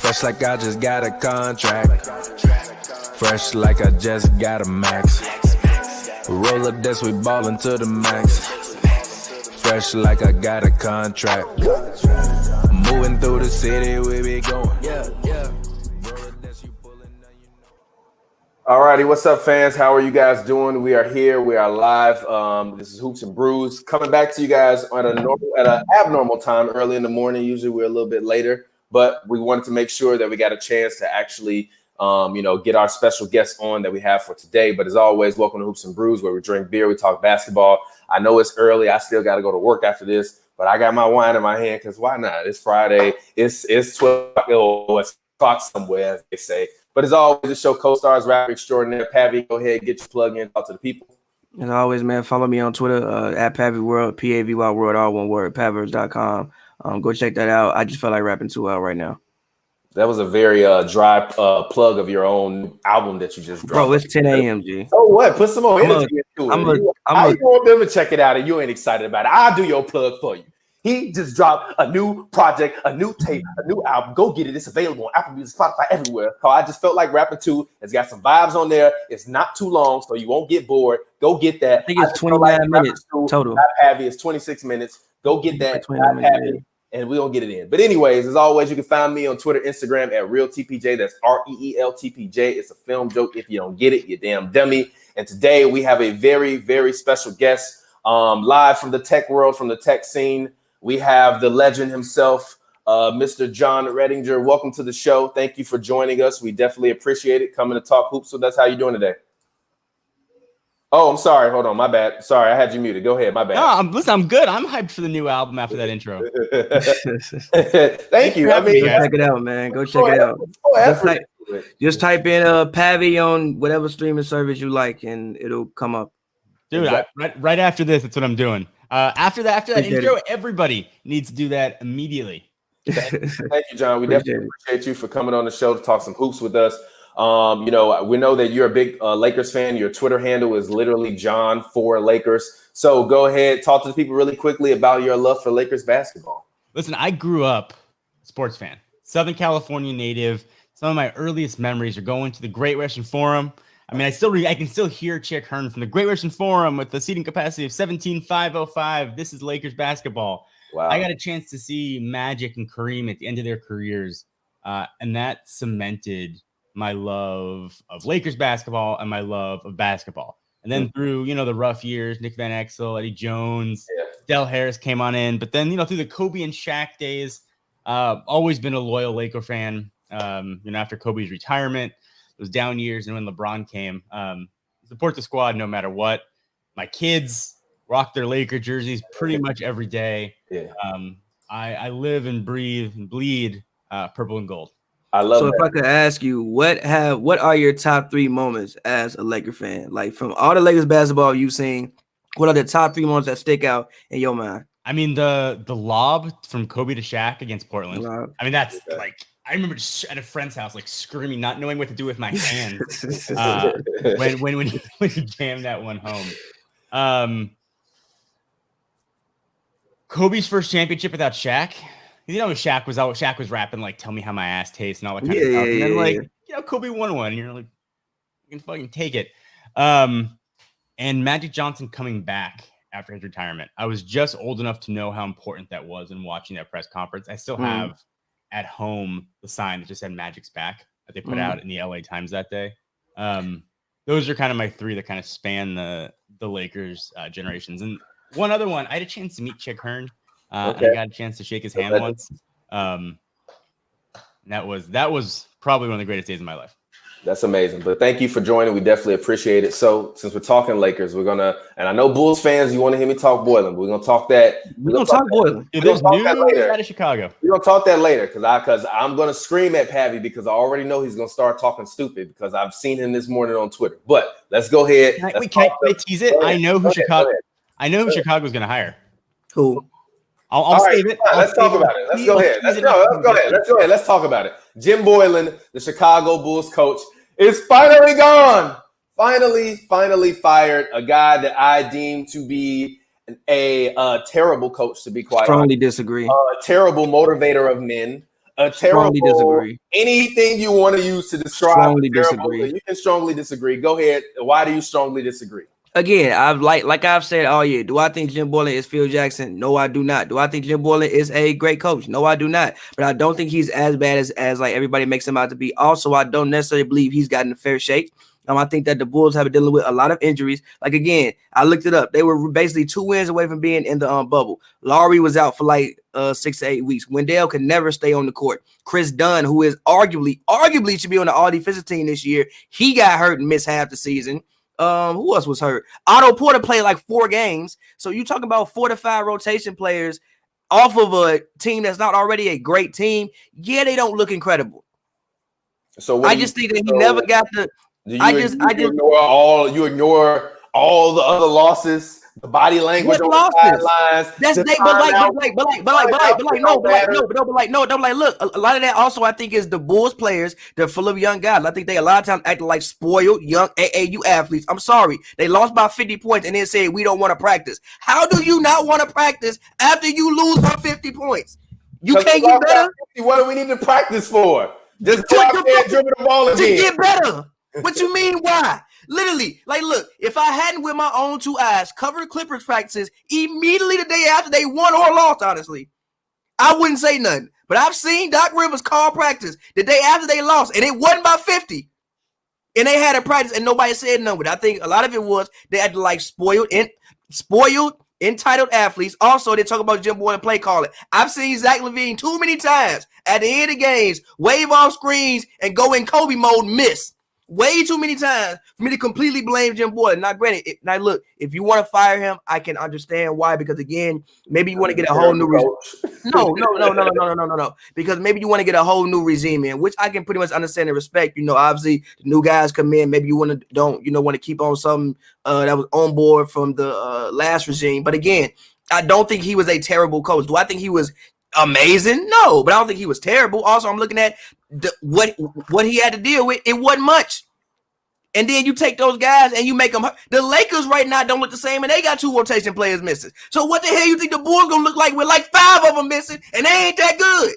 Fresh like I just got a contract. Fresh like I just got a max. Roll up this, we ballin' to the max. Fresh like I got a contract. Moving through the city, we be going. Alrighty, what's up, fans? How are you guys doing? We are here. We are live. This is Hoops and Brews coming back to you guys at an abnormal time, early in the morning. Usually we're a little bit later, but we wanted to make sure that we got a chance to actually, get our special guests on that we have for today. But as always, welcome to Hoops and Brews, where we drink beer, we talk basketball. I know it's early. I still got to go to work after this, but I got my wine in my hand because why not? It's Friday. It's 12 o'clock somewhere, as they say. But as always, the show co-stars rapper extraordinaire Pavy. Go ahead, get your plug in, talk to the people. As always, man, follow me on Twitter at Pavy World, Pavy World, all one word, Pavers.com. Go check that out. I just feel like rapping too well right now. That was a very dry plug of your own album that you just dropped. Bro, it's 10 a.m., G. Oh, what? Put some more energy into it. How you want them to check it out and you ain't excited about it? I'll do your plug for you. He just dropped a new project, a new tape, a new album. Go get it. It's available on Apple Music, Spotify, everywhere. So I just felt like rapping too. It's got some vibes on there. It's not too long, so you won't get bored. Go get that. I think it's 29 minutes total. Pavy, it's 26 minutes. Go get that. Pavy, and we're going to get it in. But anyways, as always, you can find me on Twitter, Instagram at ReelTPJ. That's ReelTPJ. It's a film joke. If you don't get it, you damn dummy. And today we have a very, very special guest live from the tech world, from the tech scene. We have the legend himself, Mr. Jon Rettinger. Welcome to the show. Thank you for joining us. We definitely appreciate it. Coming to talk hoops with us. How you doing today? Oh, I'm sorry. Hold on. My bad. Sorry, I had you muted. Go ahead. My bad. No, I'm good. I'm hyped for the new album after that intro. Thank you. Go check it out, man. Go check it out. Just type in Pavy on whatever streaming service you like, and it'll come up. Dude, exactly. right after this, that's what I'm doing. After that intro, everybody needs to do that immediately. Thank you, John. We definitely appreciate you for coming on the show to talk some hoops with us. We know that you're a big Lakers fan. Your Twitter handle is literally John4Lakers. So go ahead, talk to the people really quickly about your love for Lakers basketball. Listen, I grew up a sports fan, Southern California native. Some of my earliest memories are going to the Great Western Forum. I mean, I can still hear Chick Hearn from the Great Western Forum with the seating capacity of 17,505. This is Lakers basketball. Wow. I got a chance to see Magic and Kareem at the end of their careers, and that cemented my love of Lakers basketball and my love of basketball. And then through, the rough years, Nick Van Exel, Eddie Jones, Del Harris came on in. But then, through the Kobe and Shaq days, always been a loyal Laker fan. After Kobe's retirement, those down years, and when LeBron came, support the squad no matter what. My kids rock their Laker jerseys pretty much every day. Yeah. I live and breathe and bleed purple and gold. I love so that. If I could ask you, what are your top 3 moments as a Laker fan? Like from all the Lakers basketball you've seen, what are the top 3 moments that stick out in your mind? I mean, the lob from Kobe to Shaq against Portland. I mean, that's like, I remember just at a friend's house, like screaming, not knowing what to do with my hands when he jammed that one home. Kobe's first championship without Shaq. Shaq was rapping like "Tell me how my ass tastes" and all that kind of stuff. And then Kobe won one, and you're like, you can fucking take it. And Magic Johnson coming back after his retirement. I was just old enough to know how important that was in watching that press conference. I still have at home the sign that just said Magic's back that they put out in the LA Times that day. Those are kind of my 3 that kind of span the Lakers generations. And one other one, I had a chance to meet Chick Hearn. I got a chance to shake his hand once. And that was probably one of the greatest days of my life. That's amazing. But thank you for joining. We definitely appreciate it. So since we're talking Lakers, we're going to, and I know Bulls fans, you want to hear me talk Boylen. We're going to talk that. We're going to talk Boylen. There's news out of Chicago. We're going to talk that later because I'm going to scream at Pavy because I already know he's going to start talking stupid because I've seen him this morning on Twitter. But let's go ahead. Can I tease it? I know who Chicago's going to hire. Who? I'll save it. Let's talk about it. Let's go ahead. Let's talk about it. Jim Boylen, the Chicago Bulls coach, is finally gone. Finally fired. A guy that I deem to be a terrible coach, to be quite strongly honest. Disagree. A terrible motivator of men. a terrible. Strongly disagree. Anything you want to use to describe Strongly terrible, disagree. you can strongly disagree. Go ahead. Why do you strongly disagree? Again, I've like I've said all year. Do I think Jim Boylen is Phil Jackson? No, I do not. Do I think Jim Boylen is a great coach? No, I do not. But I don't think he's as bad as like everybody makes him out to be. Also, I don't necessarily believe he's gotten a fair shake. I think that the Bulls have been dealing with a lot of injuries. Like, again, I looked it up. They were basically 2 wins away from being in the bubble. Laurie was out for like 6 to 8 weeks. Wendell could never stay on the court. Chris Dunn, who is arguably should be on the all-defensive team this year, he got hurt and missed half the season. Who else was hurt? Otto Porter played like 4 games. So you talk about 4 to 5 rotation players off of a team that's not already a great team. Yeah, they don't look incredible. So I just think that he never got the. You ignore all the other losses, the body language on the sidelines. That's they, look, a lot of that also I think is the Bulls players. They're full of young guys. I think they a lot of times act like spoiled young AAU athletes. I'm sorry, they lost by 50 points and then said we don't want to practice. How do you not want to practice after you lose by 50 points? You can't get better. What do we need to practice for? Just go out there and dribble the ball again. To get better. What you mean? Why? Literally, like, look, if I hadn't with my own 2 eyes covered the Clippers practices immediately the day after they won or lost, honestly, I wouldn't say nothing. But I've seen Doc Rivers call practice the day after they lost, and it wasn't by 50. And they had a practice, and nobody said nothing. But I think a lot of it was they had to like spoiled, entitled athletes. Also, they talk about Jim Boylen play calling. I've seen Zach LaVine too many times at the end of games wave off screens and go in Kobe mode, miss. Way too many times for me to completely blame Jim Boylen. Now, granted, now look, if you want to fire him, I can understand why. Because again, maybe you want to get a whole new no. Because maybe you want to get a whole new regime in, which I can pretty much understand and respect. You know, obviously, the new guys come in. Maybe you want to keep on something that was on board from the last regime. But again, I don't think he was a terrible coach. Do I think he was amazing? No, but I don't think he was terrible. Also, I'm looking at what he had to deal with. It wasn't much. And then you take those guys and you make them. The Lakers right now don't look the same, and they got 2 rotation players missing. So what the hell you think the Bulls gonna look like with like 5 of them missing, and they ain't that good?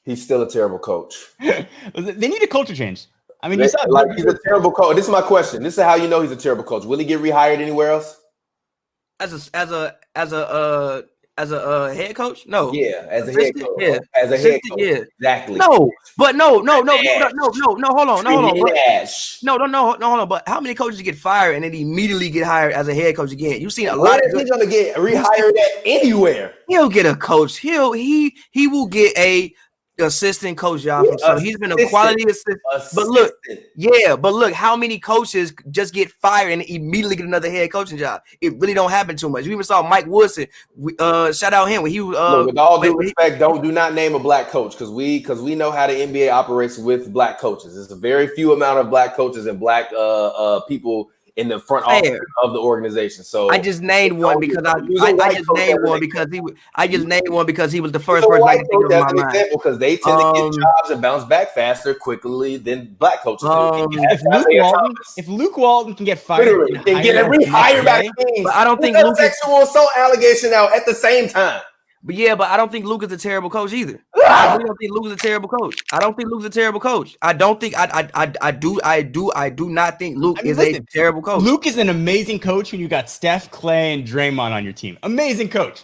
He's still a terrible coach. They need a culture change. I mean, he's a terrible coach. This is my question. This is how you know he's a terrible coach. Will he get rehired anywhere else? As a head coach? No. Yeah, as a head coach. Yeah. As a head coach. Yeah. Exactly. No. Hold on. No, hold on. But how many coaches get fired and then immediately get hired as a head coach again? You've seen a lot of. He's gonna get rehired at anywhere. He'll get a coach. He will get a assistant coach job. So he's been a quality assistant. But look, how many coaches just get fired and immediately get another head coaching job? It really don't happen too much. We even saw Mike Woodson. Shout out him when he was. With all due respect, do not name a black coach because we know how the NBA operates with black coaches. There's a very few amount of black coaches and black people in the front office of the organization. So I just named one because I just named one because he was the first person I could think of in my mind. Because they tend to get jobs and bounce back faster, quickly than black coaches do. If Luke Walton can get fired and get rehired back, but I don't think Luke sexual assault allegation out at the same time. But I don't think Luke is a terrible coach either. I really don't think Luke is a terrible coach. I don't think Luke's a terrible coach. I don't think I do not think Luke is a terrible coach. Luke is an amazing coach when you got Steph, Clay, and Draymond on your team. Amazing coach.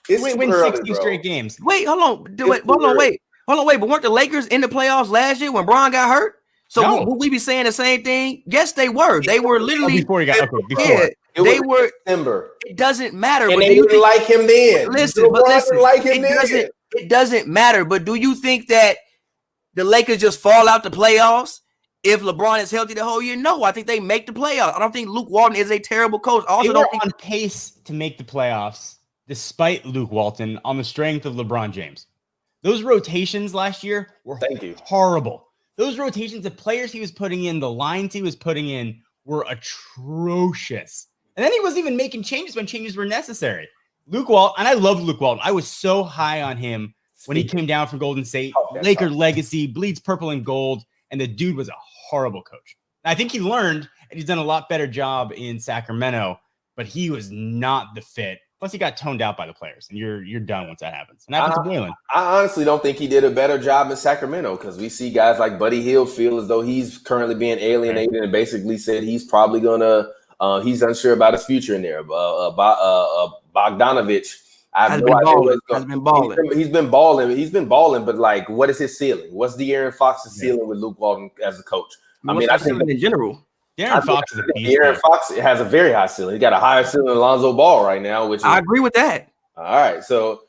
Win 60 straight games. Wait, hold on. But weren't the Lakers in the playoffs last year when Bron got hurt? So would we be saying the same thing? Yes, they were. They were literally before he got before. They were December. It doesn't matter. And they didn't like him then. Listen, it doesn't matter. But do you think that the Lakers just fall out the playoffs if LeBron is healthy the whole year? No, I think they make the playoffs. I don't think Luke Walton is a terrible coach. Also, they were on pace to make the playoffs despite Luke Walton on the strength of LeBron James. Those rotations last year were horrible. Those rotations, the players he was putting in, the lines he was putting in were atrocious. And then he wasn't even making changes when changes were necessary. Luke Walton, and I love Luke Walton. I was so high on him when he came down from Golden State. Laker legacy, bleeds purple and gold, and the dude was a horrible coach. I think he learned, and he's done a lot better job in Sacramento, but he was not the fit Plus, he got toned out by the players, and you're done once that happens. And that happens to Boylen. I honestly don't think he did a better job in Sacramento because we see guys like Buddy Hield feel as though he's currently being alienated and basically said he's probably gonna he's unsure about his future in there. Bogdanovich, I have no idea has been balling. He's been balling. He's been balling, but like, what is his ceiling? What's De'Aaron Fox's ceiling with Luke Walton as a coach? I mean, I think in general. De'Aaron Fox is a beast. De'Aaron Fox has a very high ceiling. He got a higher ceiling than Lonzo Ball right now, which I agree with that. All right,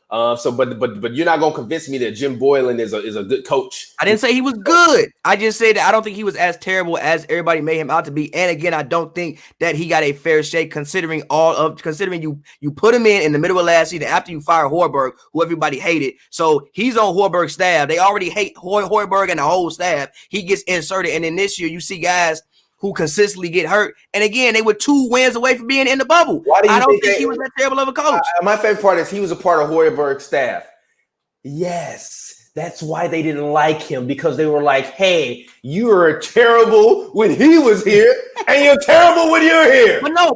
but you're not gonna convince me that Jim Boylen is a good coach. I didn't say he was good. I just said that I don't think he was as terrible as everybody made him out to be. And again, I don't think that he got a fair shake considering you put him in the middle of last season after you fired Hoiberg, who everybody hated. So he's on Hoiberg's staff. They already hate Hoiberg and the whole staff. He gets inserted, and then this year you see guys who consistently get hurt. And again, they were 2 wins away from being in the bubble. I don't think he was that terrible of a coach. My favorite part is he was a part of Hoiberg's staff. Yes, that's why they didn't like him, because they were like, hey, you were terrible when he was here, and you're terrible when you're here. But no,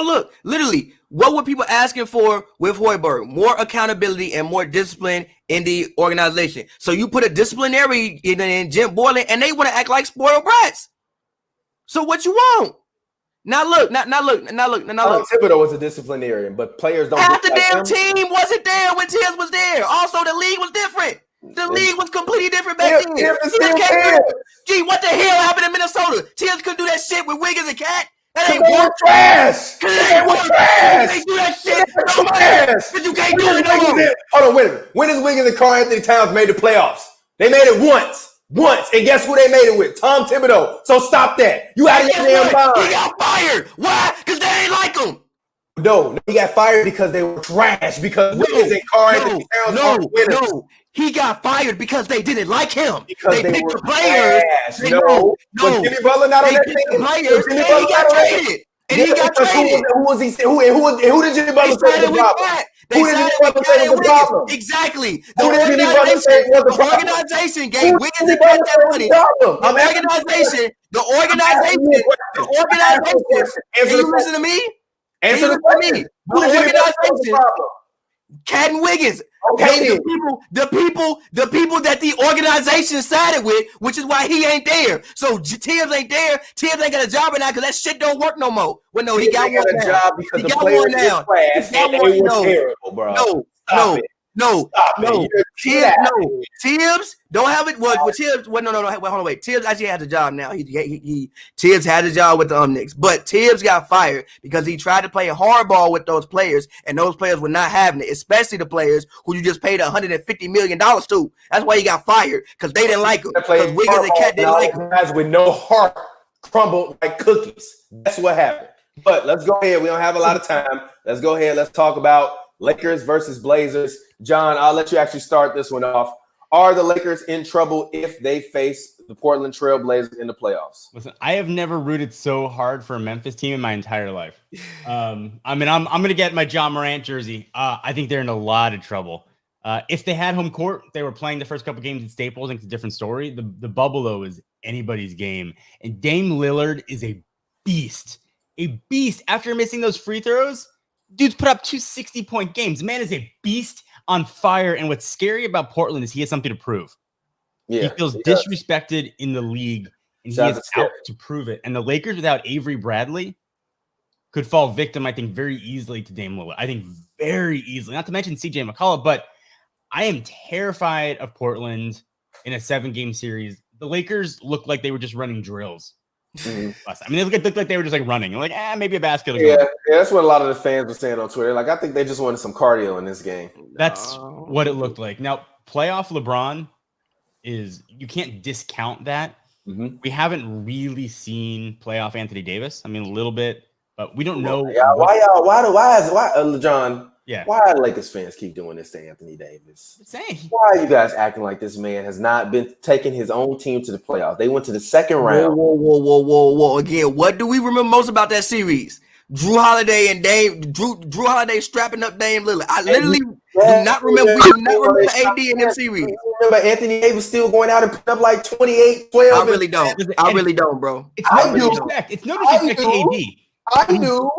look, literally, what were people asking for with Hoiberg? More accountability and more discipline in the organization. So you put a disciplinary in Jim Boylen, and they want to act like spoiled brats. So what you want? Now look. Tom Thibodeau was a disciplinarian, but players don't. Half the damn team wasn't there when Tibbs was there. Also, the league was different. The league was completely different back then. Gee, what the hell happened in Minnesota? Tibbs couldn't do that shit with Wiggins and Cat. That ain't work. Trash. They was trash. They do that shit. Trash. But you can't do it no more. Hold on, wait a minute. When has Wiggins and Karl Anthony Towns made the playoffs? They made it once. And guess who they made it with? Tom Thibodeau. So stop that. You out of your damn mind. He got fired. Why? Because they ain't like him. No, he got fired because they were trash. Because Wiggins and Karl Anthony Towns are winners. No. He got fired because they didn't like him. Because they picked were the players. Trash. No. Was Jimmy Butler not on that team? Players, and he got traded. And he got traded. Who did Jimmy Butler say was the problem? Who did Jimmy Butler say was the problem? Exactly. The organization gave Wiggins and Cat that money. The organization. Can you listen to me? Answer the question. The organization. Cat and Wiggins. Okay, the people that the organization sided with, which is why he ain't there. So Tibbs ain't there. Tibbs ain't got a job right now because that shit don't work no more. Well, no, he got one now. Job because the players were trash and they were terrible, bro. Tibbs don't have it. Well, Tibbs. Well, no. Wait, hold on. Wait. Tibbs actually has a job now. Tibbs had a job with the Knicks, but Tibbs got fired because he tried to play hardball with those players, and those players were not having it. Especially the players who you just paid $150 million to. That's why he got fired, because they didn't like him. Because Wiggins and Cat didn't like him. Guys with no heart crumbled like cookies. That's what happened. But let's go ahead. We don't have a lot of time. Let's go ahead. Let's talk about Lakers versus Blazers. John, I'll let you actually start this one off. Are the Lakers in trouble if they face the Portland Trail Blazers in the playoffs? Listen, I have never rooted so hard for a Memphis team in my entire life. I'm going to get my John Morant jersey. I think they're in a lot of trouble. If they had home court, they were playing the first couple games at Staples. I think it's a different story. The bubble, though, is anybody's game. And Dame Lillard is a beast. A beast. After missing those free throws, dude's put up 2 60-point games. Man is a beast on fire. And what's scary about Portland is he has something to prove. Yeah, he feels disrespected in the league, and he is out to prove it. And the Lakers without Avery Bradley could fall victim, I think, very easily to Dame Lillard. I think very easily. Not to mention CJ McCollum, but I am terrified of Portland in a 7-game series. The Lakers look like they were just running drills. Mm-hmm. I mean, they looked like they were just like running. Like, maybe a basket. Yeah, that's what a lot of the fans were saying on Twitter. Like, I think they just wanted some cardio in this game. That's what it looked like. Now, playoff LeBron is, you can't discount that. Mm-hmm. We haven't really seen playoff Anthony Davis. I mean, a little bit, but we don't know. John? Yeah. Why do Lakers fans keep doing this to Anthony Davis? Why are you guys acting like this man has not been taking his own team to the playoffs? They went to the second round. Whoa. Again, what do we remember most about that series? Drew Holiday and Drew Holiday strapping up Dame Lillard. I literally do not remember. We do not remember AD in that series. Remember Anthony Davis still going out and putting up like 28, 12. I really don't, bro. It's no disrespect. It's no disrespect to AD. I do.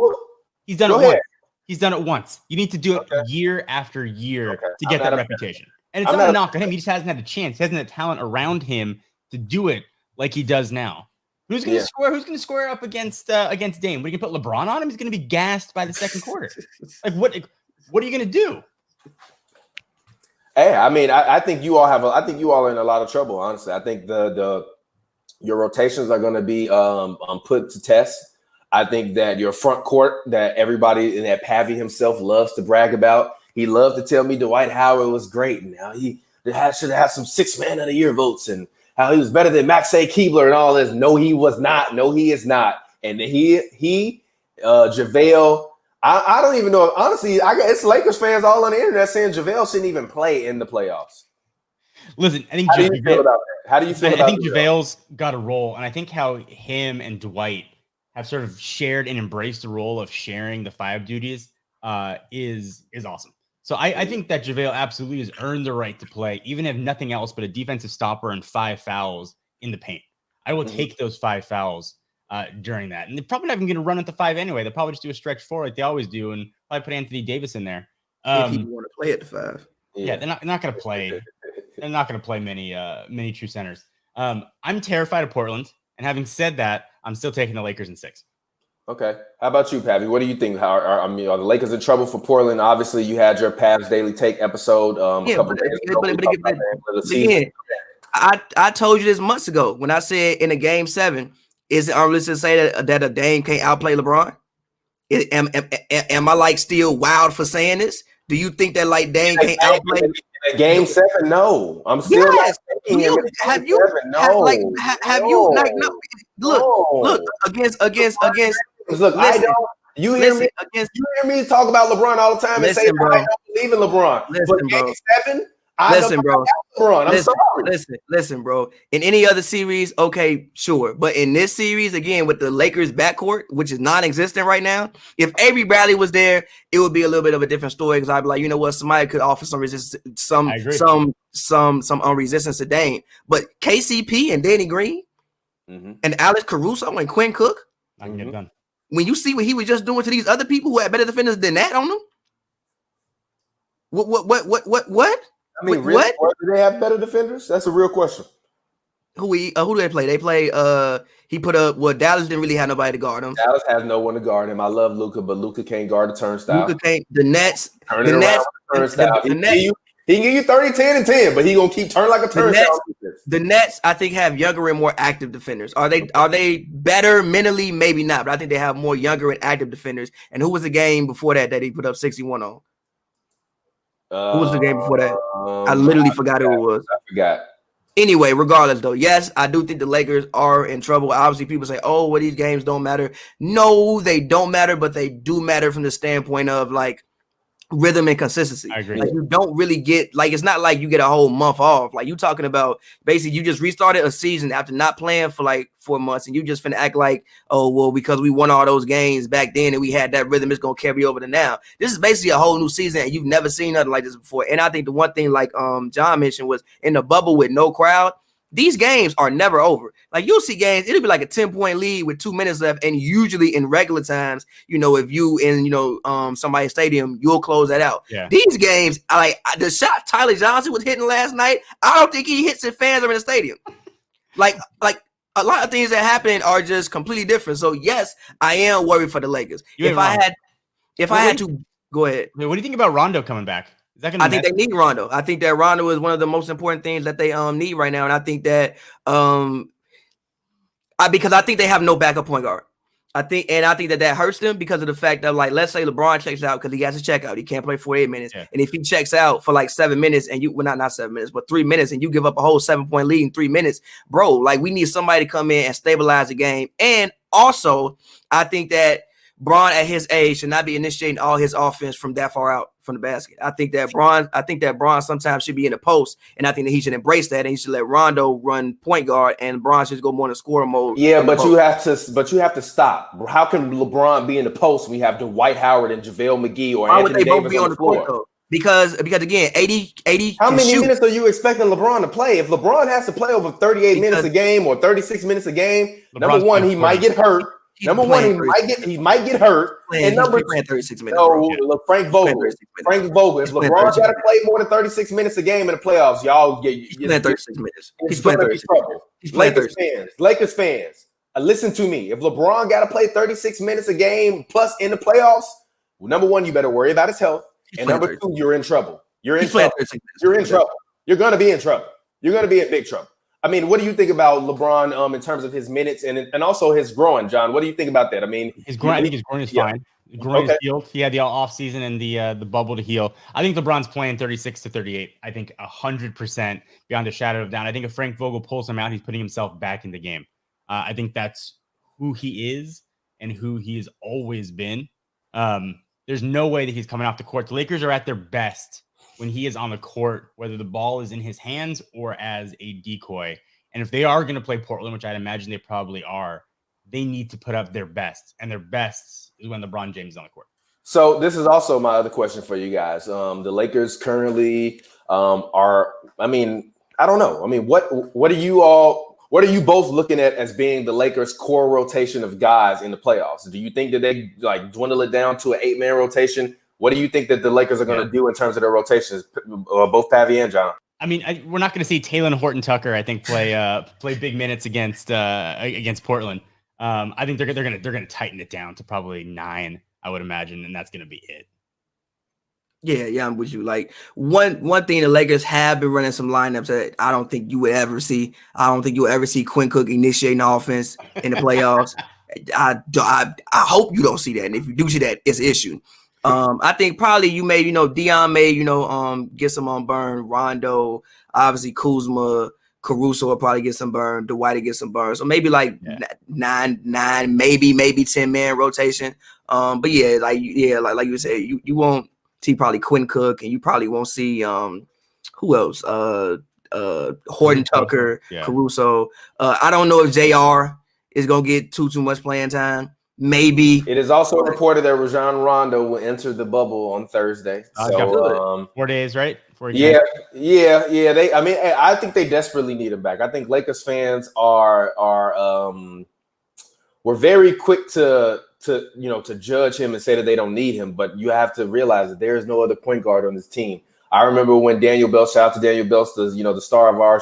He's done it once. He's done it once. You need to do it year after year to get that reputation. And it's not a knock on him. He just hasn't had a chance. He hasn't had talent around him to do it like he does now. Who's going to square? Who's going to square up against Dame? What, you can put LeBron on him? He's going to be gassed by the second quarter. Like what are you going to do? Hey, I mean, I think you all are in a lot of trouble. Honestly, I think your rotations are going to be put to test. I think that your front court, that everybody and that Pavy himself loves to brag about. He loved to tell me Dwight Howard was great, and how he should have some 6 Man of the Year votes, and how he was better than Maxey Keebler and all this. No, he was not. No, he is not. And JaVale. I don't even know. Honestly, it's Lakers fans all on the internet saying JaVale shouldn't even play in the playoffs. Listen, I think How do you feel about that? How do you feel about I think JaVale's got a role, and I think how him and Dwight have sort of shared and embraced the role of sharing the 5 duties is awesome. So I think that JaVale absolutely has earned the right to play, even if nothing else but a defensive stopper and 5 fouls in the paint. I will take those 5 fouls during that. And they're probably not even going to run at the 5 anyway. They'll probably just do a stretch 4 like they always do, and probably put Anthony Davis in there. If you want to play at the 5. Yeah, they're not going to play. They're not going to play many true centers. I'm terrified of Portland. And having said that, I'm still taking the Lakers in 6. Okay. How about you, Pavy? What do you think? Are the Lakers in trouble for Portland? Obviously, you had your Pavs Daily Take episode a couple days ago. Again, I told you this months ago when I said in a game 7, is it unrealistic to say that a Dame can't outplay LeBron? Am I like still wild for saying this? Do you think that like Dame can't outplay? In game 7, no. I'm still not thinking have you look against look, I don't. You hear me? You hear me talk about LeBron all the time and say I don't believe in LeBron. But game 7, Listen, bro. LeBron. I'm sorry. Listen, bro. In any other series, okay, sure. But in this series, again, with the Lakers backcourt, which is non-existent right now, if Avery Bradley was there, it would be a little bit of a different story because I'd be like, you know what, somebody could offer some resistance, some unresistance to Dame. But KCP and Danny Green and Alex Caruso and Quinn Cook, I can get it done. When you see what he was just doing to these other people who had better defenders than that on them, what? I mean, really? What? Do they have better defenders? That's a real question. Who do they play? They play. He put up. Well, Dallas didn't really have nobody to guard him. Dallas has no one to guard him. I love Luka, but Luka can't guard the turnstile. Luka can't. The Nets. He can give you 30, 10, and 10, but he gonna keep turning like a turnstile. The Nets, I think, have younger and more active defenders. Are they better mentally? Maybe not, but I think they have more younger and active defenders. And who was the game before that he put up 61 on? Who was the game before that? I literally forgot who it was. I forgot. Anyway, regardless, though, yes, I do think the Lakers are in trouble. Obviously, people say, oh, well, these games don't matter. No, they don't matter, but they do matter from the standpoint of, like, rhythm and consistency. I agree. Like, you don't really get, like, it's not like you get a whole month off. Like, you talking about basically you just restarted a season after not playing for like 4 months, and you just finna act like, oh, well, because we won all those games back then and we had that rhythm, it's gonna carry over to now. This is basically a whole new season, and you've never seen nothing like this before. And I think the one thing, like John mentioned, was in the bubble with no crowd, these games are never over. Like, you'll see games, it'll be like a 10-point lead with 2 minutes left. And usually in regular times, if you in, somebody's stadium, you'll close that out. Yeah. These games, like the shot Tyler Johnson was hitting last night, I don't think he hits if fans are in the stadium. Like a lot of things that happen are just completely different. So yes, I am worried for the Lakers. If I had to go ahead. What do you think about Rondo coming back? I think they need Rondo. I think that Rondo is one of the most important things that they need right now. And I think that because I think they have no backup point guard. I think that hurts them because of the fact that, like, let's say LeBron checks out because he has to check out. He can't play 48 minutes. Yeah. And if he checks out for like 7 minutes and not 7 minutes, but 3 minutes, and you give up a whole 7-point lead in 3 minutes, bro, like, we need somebody to come in and stabilize the game. And also, I think that Bron at his age should not be initiating all his offense from that far out from the basket. I think that Bron sometimes should be in the post, and I think that he should embrace that, and he should let Rondo run point guard, and Bron should go more in the scorer mode. Yeah, but you have to stop. How can LeBron be in the post when we have Dwight Howard and JaVale McGee or Anthony Davis on the floor? Court, because again, 80. How many minutes are you expecting LeBron to play? If LeBron has to play over 38 minutes a game or 36 minutes a game, number one, he might get hurt. Number one, he might get hurt. And number he's playing 36 minutes. Look, Frank Vogel. If LeBron got to play more than 36 minutes a game in the playoffs, y'all he's playing 36 minutes. He's playing 36 trouble. He's playing Lakers fans, listen to me. If LeBron got to play 36 minutes a game plus in the playoffs, number one, you better worry about his health. And number two, you're in trouble. You're in trouble. You're in trouble. You're going to be in trouble. You're going to be in big trouble. I mean, what do you think about LeBron in terms of his minutes and also his groin, John? What do you think about that? I mean, I think his groin is fine. The groin is healed. He had the off season and the bubble to heal. I think LeBron's playing 36 to 38. I think 100% beyond a shadow of doubt. I think if Frank Vogel pulls him out, he's putting himself back in the game. I think that's who he is and who he has always been. There's no way that he's coming off the court. The Lakers are at their best when he is on the court, whether the ball is in his hands or as a decoy. And if they are going to play Portland, which I'd imagine they probably are, they need to put up their best. And their best is when LeBron James is on the court. So this is also my other question for you guys. The Lakers currently are, I mean, I don't know. I mean, what are you both looking at as being the Lakers' core rotation of guys in the playoffs? Do you think that they like dwindle it down to an 8-man rotation? What do you think that the Lakers are going to do in terms of their rotations, both Pavy and John? I mean, we're not going to see Taylor Horton Tucker, I think, play big minutes against Portland. I think they're going to tighten it down to probably 9, I would imagine, and that's going to be it. Yeah, I'm with you. Like one thing, the Lakers have been running some lineups that I don't think you would ever see. I don't think you'll ever see Quinn Cook initiating the offense in the playoffs. I hope you don't see that, and if you do see that, it's an issue. I think probably you may, Dion may, get some on burn. Rondo, obviously Kuzma, Caruso will probably get some burn. Dwight will get some burn. So maybe like 9, maybe 10-man rotation. But like you said, you won't see probably Quinn Cook, and you probably won't see who else? Horton Tucker, Caruso. I don't know if JR is gonna get too much playing time. Maybe. It is also reported that Rajon Rondo will enter the bubble on Thursday. So 4 days, right? 4 days. Yeah. I think they desperately need him back. I think Lakers fans we're very quick to judge him and say that they don't need him, but you have to realize that there is no other point guard on this team. I remember when Daniel Belch, shout out to Daniel Belch, the star of our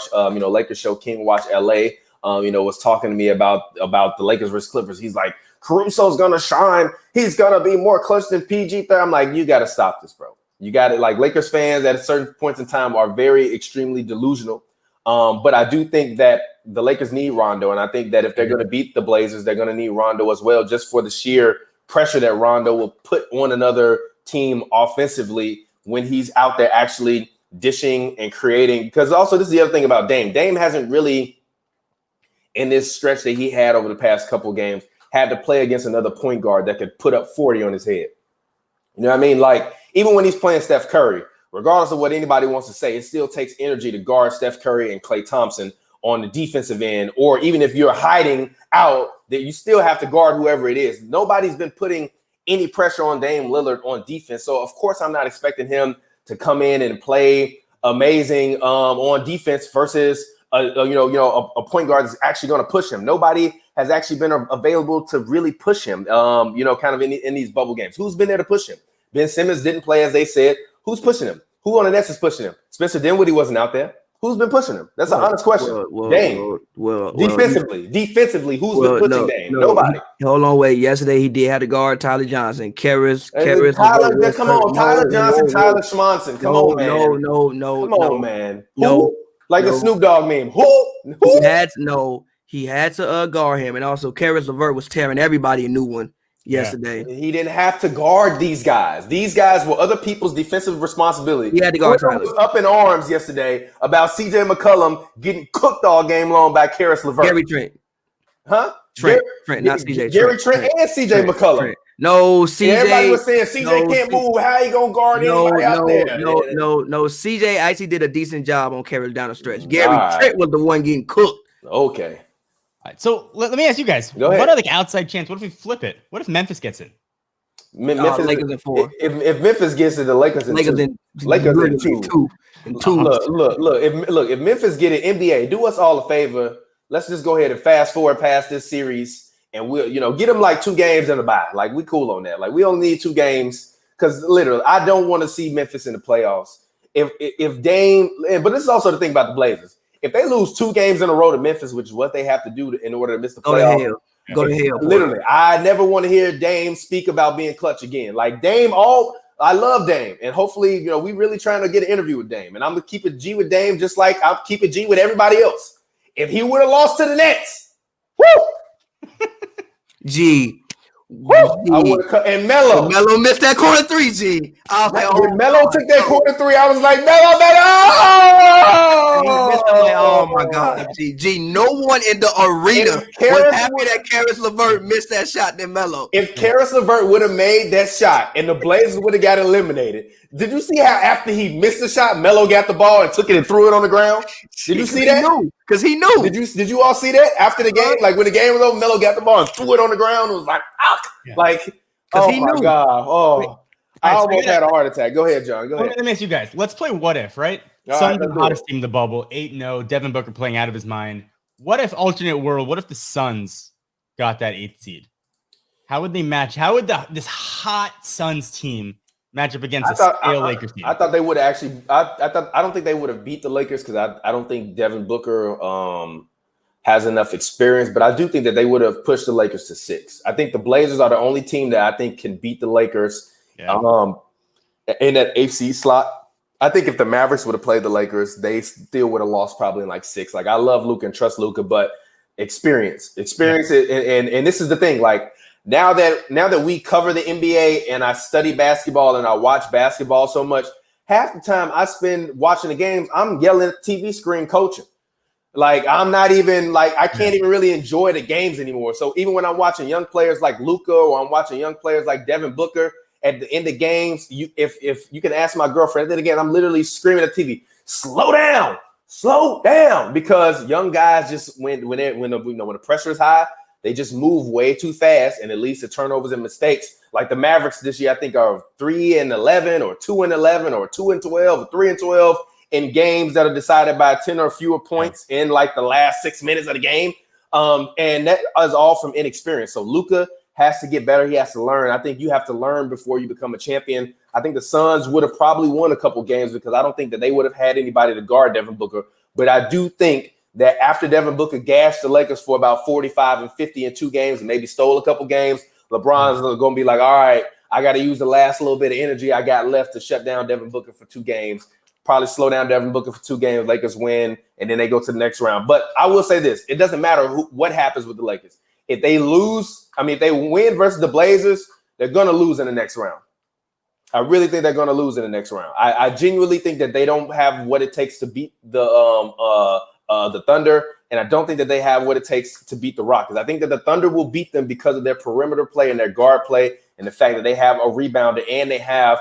Lakers show King Watch LA, was talking to me about the Lakers versus Clippers. He's like, Caruso's gonna shine. He's gonna be more clutch than PG. I'm like, you got to stop this, bro. You got it. Like Lakers fans at certain points in time are very extremely delusional. But I do think that the Lakers need Rondo, and I think that if they're going to beat the Blazers, they're going to need Rondo as well, just for the sheer pressure that Rondo will put on another team offensively when he's out there actually dishing and creating. Because also, this is the other thing about Dame. Dame hasn't really, in this stretch that he had over the past couple games, had to play against another point guard that could put up 40 on his head. You know what I mean? Like, even when he's playing Steph Curry, regardless of what anybody wants to say, it still takes energy to guard Steph Curry and Klay Thompson on the defensive end, or even if you're hiding out, that you still have to guard whoever it is. Nobody's been putting any pressure on Dame Lillard on defense. So, of course, I'm not expecting him to come in and play amazing on defense versus a point guard that's actually going to push him. Nobody has actually been available to really push him, kind of in these bubble games. Who's been there to push him? Ben Simmons didn't play, as they said. Who's pushing him? Who on the Nets is pushing him? Spencer Dinwiddie wasn't out there. Who's been pushing him? That's an honest question. Dame. Defensively, who's been pushing Dame? Nobody. Hold on, wait. Yesterday he did have to guard Tyler Johnson. Tyler Johnson, Tyler Schmonson. Come on, man. Come on, man. Who? Like a Snoop Dogg meme. Who? He had to guard him, and also Karis LeVert was tearing everybody a new one yesterday. Yeah. He didn't have to guard these guys. These guys were other people's defensive responsibility. He had to guard Tyler. Was up in arms yesterday about CJ McCollum getting cooked all game long by Karis LeVert. Gary Trent. Huh? Trent, not CJ. Gary Trent and CJ McCollum. Trent. No, CJ. Everybody was saying CJ can't move. How you gonna guard anybody out there? No. CJ actually did a decent job on Karis down the stretch. Gary Trent was the one getting cooked. Okay. All right, so let me ask you guys. What are the outside chance? What if we flip it? What if Memphis gets it? Lakers in 4. If Memphis gets it, the Lakers in 2. Lakers in 2. Look. If Memphis get it, NBA, do us all a favor. Let's just go ahead and fast forward past this series and we'll, get them like 2 games in a bye. Like, we cool on that. Like, we only need 2 games because literally, I don't want to see Memphis in the playoffs. If Dame, but this is also the thing about the Blazers. If they lose 2 games in a row to Memphis, which is what they have to do in order to miss the playoffs, go to hell. Literally, I never want to hear Dame speak about being clutch again. Like Dame, I love Dame, and hopefully, we really trying to get an interview with Dame, and I'm gonna keep it G with Dame, just like I'll keep it G with everybody else. If he would have lost to the Nets, woo, G. Woo! I would have cut. And Melo missed that corner 3, G. When Melo took that corner 3, I was like, Melo! Oh my God, G. No one in the arena was happy that Karis LeVert missed that shot than Melo. If Karis LeVert would have made that shot and the Blazers would have got eliminated, did you see how after he missed the shot, Melo got the ball and took it and threw it on the ground? Did you see that? Because he knew. Did you all see that after the game? Like when the game was over, Melo got the ball and threw it on the ground. It was like, oh he my knew. God. Oh, Wait, I almost had a heart attack. Go ahead, John. Go ahead. Let me ask you guys. Let's play what if, right? Suns the hottest team in the bubble, 8-0, Devin Booker playing out of his mind. What if alternate world? What if the Suns got that 8th seed? How would they match? How would this hot Suns team match up against a stale Lakers team? I thought they would actually. I don't think they would have beat the Lakers because I don't think Devin Booker has enough experience, but I do think that they would have pushed the Lakers to 6. I think the Blazers are the only team that I think can beat the Lakers in that 8th seed slot. I think if the Mavericks would have played the Lakers, they still would have lost probably in like 6. Like I love Luka and trust Luka, but experience, and this is the thing. Like now that we cover the NBA and I study basketball and I watch basketball so much, half the time I spend watching the games, I'm yelling at the TV screen coaching. Like I'm not even like I can't even really enjoy the games anymore. So even when I'm watching young players like Luka or I'm watching young players like Devin Booker at the end of games, if you can ask my girlfriend, then again, I'm literally screaming at TV, slow down, because young guys just when the pressure is high, they just move way too fast and it leads to turnovers and mistakes. Like the Mavericks this year, I think are 3-11 or 2-11 or 2-12 or 3-12 in games that are decided by 10 or fewer points in like the last 6 minutes of the game. And that is all from inexperience. So Luka has to get better. He has to learn. I think you have to learn before you become a champion. I think the Suns would have probably won a couple games because I don't think that they would have had anybody to guard Devin Booker. But I do think that after Devin Booker gashed the Lakers for about 45 and 50 in 2 games and maybe stole a couple games, LeBron's going to be like, all right, I got to use the last little bit of energy I got left to shut down Devin Booker for 2 games. Probably slow down Devin Booker for 2 games. Lakers win, and then they go to the next round. But I will say this. It doesn't matter what happens with the Lakers. If they lose, if they win versus the Blazers, they're going to lose in the next round. I really think they're going to lose in the next round. I genuinely think that they don't have what it takes to beat the Thunder, and I don't think that they have what it takes to beat the Rockets. I think that the Thunder will beat them because of their perimeter play and their guard play and the fact that they have a rebounder and they have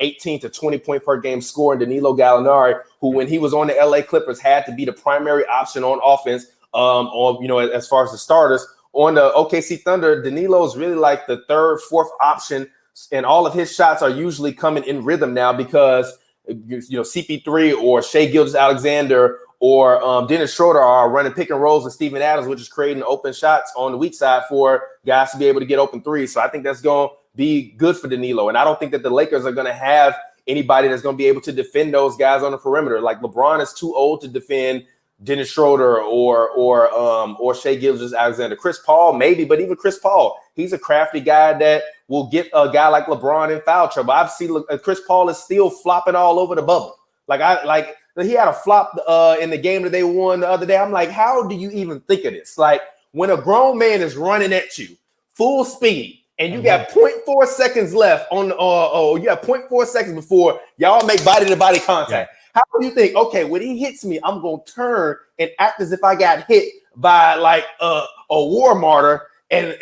18 to 20 point per game scorer in Danilo Gallinari, who when he was on the LA Clippers had to be the primary option on offense as far as the starters. On the OKC Thunder, Danilo is really like the 3rd, 4th option, and all of his shots are usually coming in rhythm now because CP3 or Shai Gilgeous-Alexander or Dennis Schroeder are running pick and rolls with Steven Adams, which is creating open shots on the weak side for guys to be able to get open threes. So I think that's going to be good for Danilo, and I don't think that the Lakers are going to have anybody that's going to be able to defend those guys on the perimeter. Like LeBron is too old to defend Dennis Schroeder or Shai Gilgeous-Alexander. Chris Paul, maybe, but even Chris Paul, he's a crafty guy that will get a guy like LeBron in foul trouble. I've seen Chris Paul is still flopping all over the bubble. He had a flop in the game that they won the other day. I'm like, how do you even think of this? Like when a grown man is running at you full speed and you got 0.4 seconds left on you got 0.4 seconds before y'all make body-to-body contact. How do you think, okay, when he hits me, I'm going to turn and act as if I got hit by like a war martyr and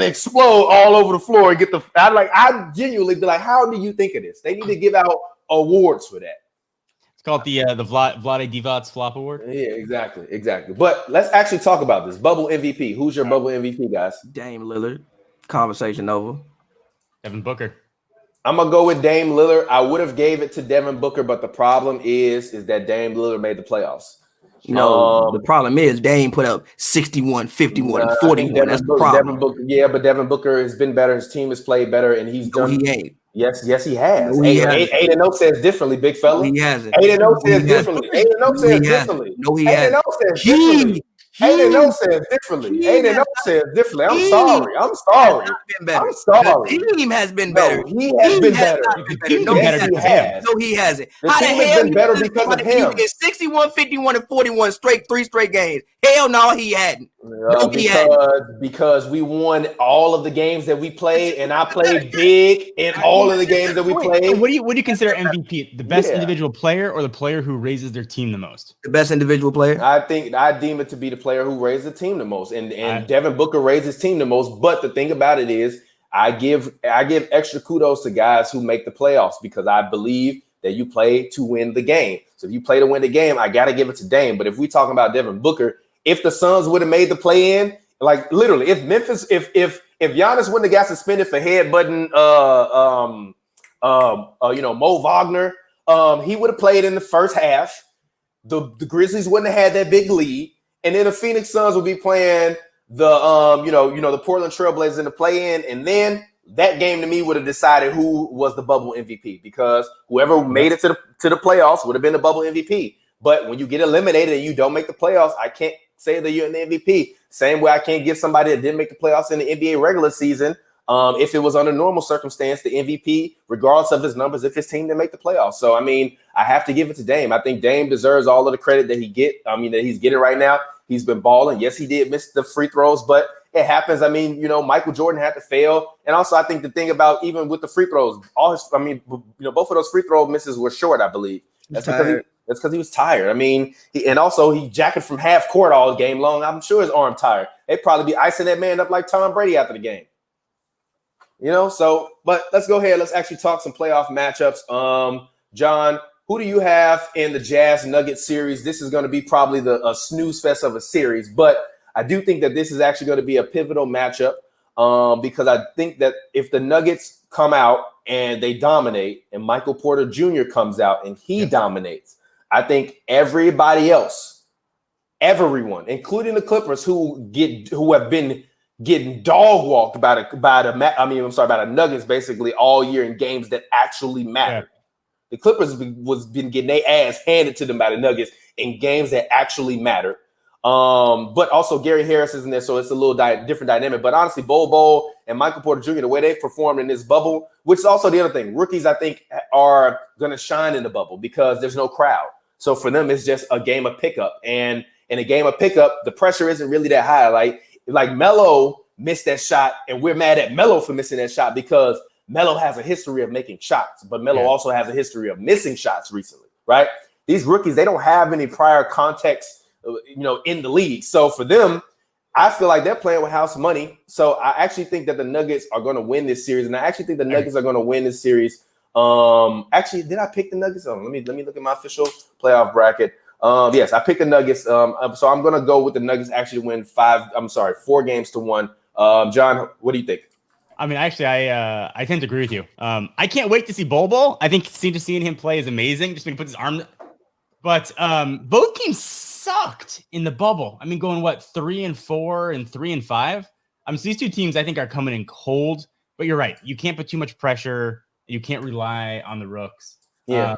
explode all over the floor and get I genuinely be like, how do you think of this? They need to give out awards for that. It's called the Vlade Divac's Flop Award. Yeah, exactly. But let's actually talk about this. Bubble MVP. Who's your bubble MVP, guys? Dame Lillard. Conversation over. Devin Booker. I'm going to go with Dame Lillard. I would have gave it to Devin Booker, but the problem is that Dame Lillard made the playoffs. You know, the problem is Dame put up 61, 51, and 41. That's the problem. But Devin Booker has been better. His team has played better, and he's done. He ain't. Yes, he has. No, he hasn't. 8-0 says differently, big fella. No, he hasn't. 8-0 says differently. 8-0 says differently. No, he hasn't. 8-0 says differently. 8-0 says differently. 8-0 says differently. I'm sorry. I'm sorry. The team has been better. He has been better. No, he hasn't. The team has been better because of him. He 61, 51, and 41 three straight games. Hell no, he hadn't. Because we won all of the games that we played, and I played big in all of the games that we played. So what do you consider MVP? The best individual player or the player who raises their team the most? The best individual player. I deem it to be the player who raised the team the most, and Devin Booker raised his team the most. But the thing about it is, I give extra kudos to guys who make the playoffs because I believe that you play to win the game. So if you play to win the game, I got to give it to Dame. But if we talking about Devin Booker, if the Suns would have made the play in, like literally, if Memphis, if Giannis wouldn't have got suspended for headbutting, Mo Wagner, he would have played in the first half. The Grizzlies wouldn't have had that big lead, and then the Phoenix Suns would be playing the Portland Trailblazers in the play-in, and then that game to me would have decided who was the bubble MVP because whoever made it to the playoffs would have been the bubble MVP. But when you get eliminated and you don't make the playoffs, I can't say that you're an MVP. Same way I can't give somebody that didn't make the playoffs in the NBA regular season. If it was under normal circumstance, the MVP, regardless of his numbers, if his team didn't make the playoffs. So, I mean, I have to give it to Dame. I think Dame deserves all of the credit that that he's getting right now. He's been balling. Yes, he did miss the free throws, but it happens. I mean, Michael Jordan had to fail. And also, I think the thing about even with the free throws, both of those free throw misses were short, I believe. That's because he was tired. I mean, he jacked from half court all game long. I'm sure his arm tired. They'd probably be icing that man up like Tom Brady after the game. But let's go ahead. Let's actually talk some playoff matchups. John, who do you have in the Jazz Nuggets series? This is going to be probably a snooze fest of a series, but I do think that this is actually going to be a pivotal matchup because I think that if the Nuggets come out and they dominate and Michael Porter Jr. comes out and he dominates, I think everybody else, everyone, including the Clippers who have been getting dog walked by the Nuggets basically all year in games that actually matter. Yeah. The Clippers was been getting their ass handed to them by the Nuggets in games that actually matter. But also Gary Harris is in there, so it's a little different dynamic. But honestly, Bol and Michael Porter Jr., the way they've performed in this bubble, which is also the other thing, rookies I think are going to shine in the bubble because there's no crowd. So for them, it's just a game of pickup. And in a game of pickup, the pressure isn't really that high. Like Melo missed that shot, and we're mad at Melo for missing that shot because Melo has a history of making shots, but Melo also has a history of missing shots recently, right? These rookies, they don't have any prior context, in the league. So for them, I feel like they're playing with house money. So I actually think that the Nuggets are going to win this series, and I actually think the Nuggets are going to win this series. Actually, did I pick the Nuggets? Let me look at my official playoff bracket. Yes, I picked the Nuggets. So I'm going to go with the Nuggets actually win 4-1. John, what do you think? I mean, actually, I tend to agree with you. I can't wait to see Bol. I think seeing him play is amazing. Just when he puts his arm. But both teams sucked in the bubble. I mean, going 3-4 and 3-5. So these two teams I think are coming in cold. But you're right. You can't put too much pressure. You can't rely on the rooks. Yeah,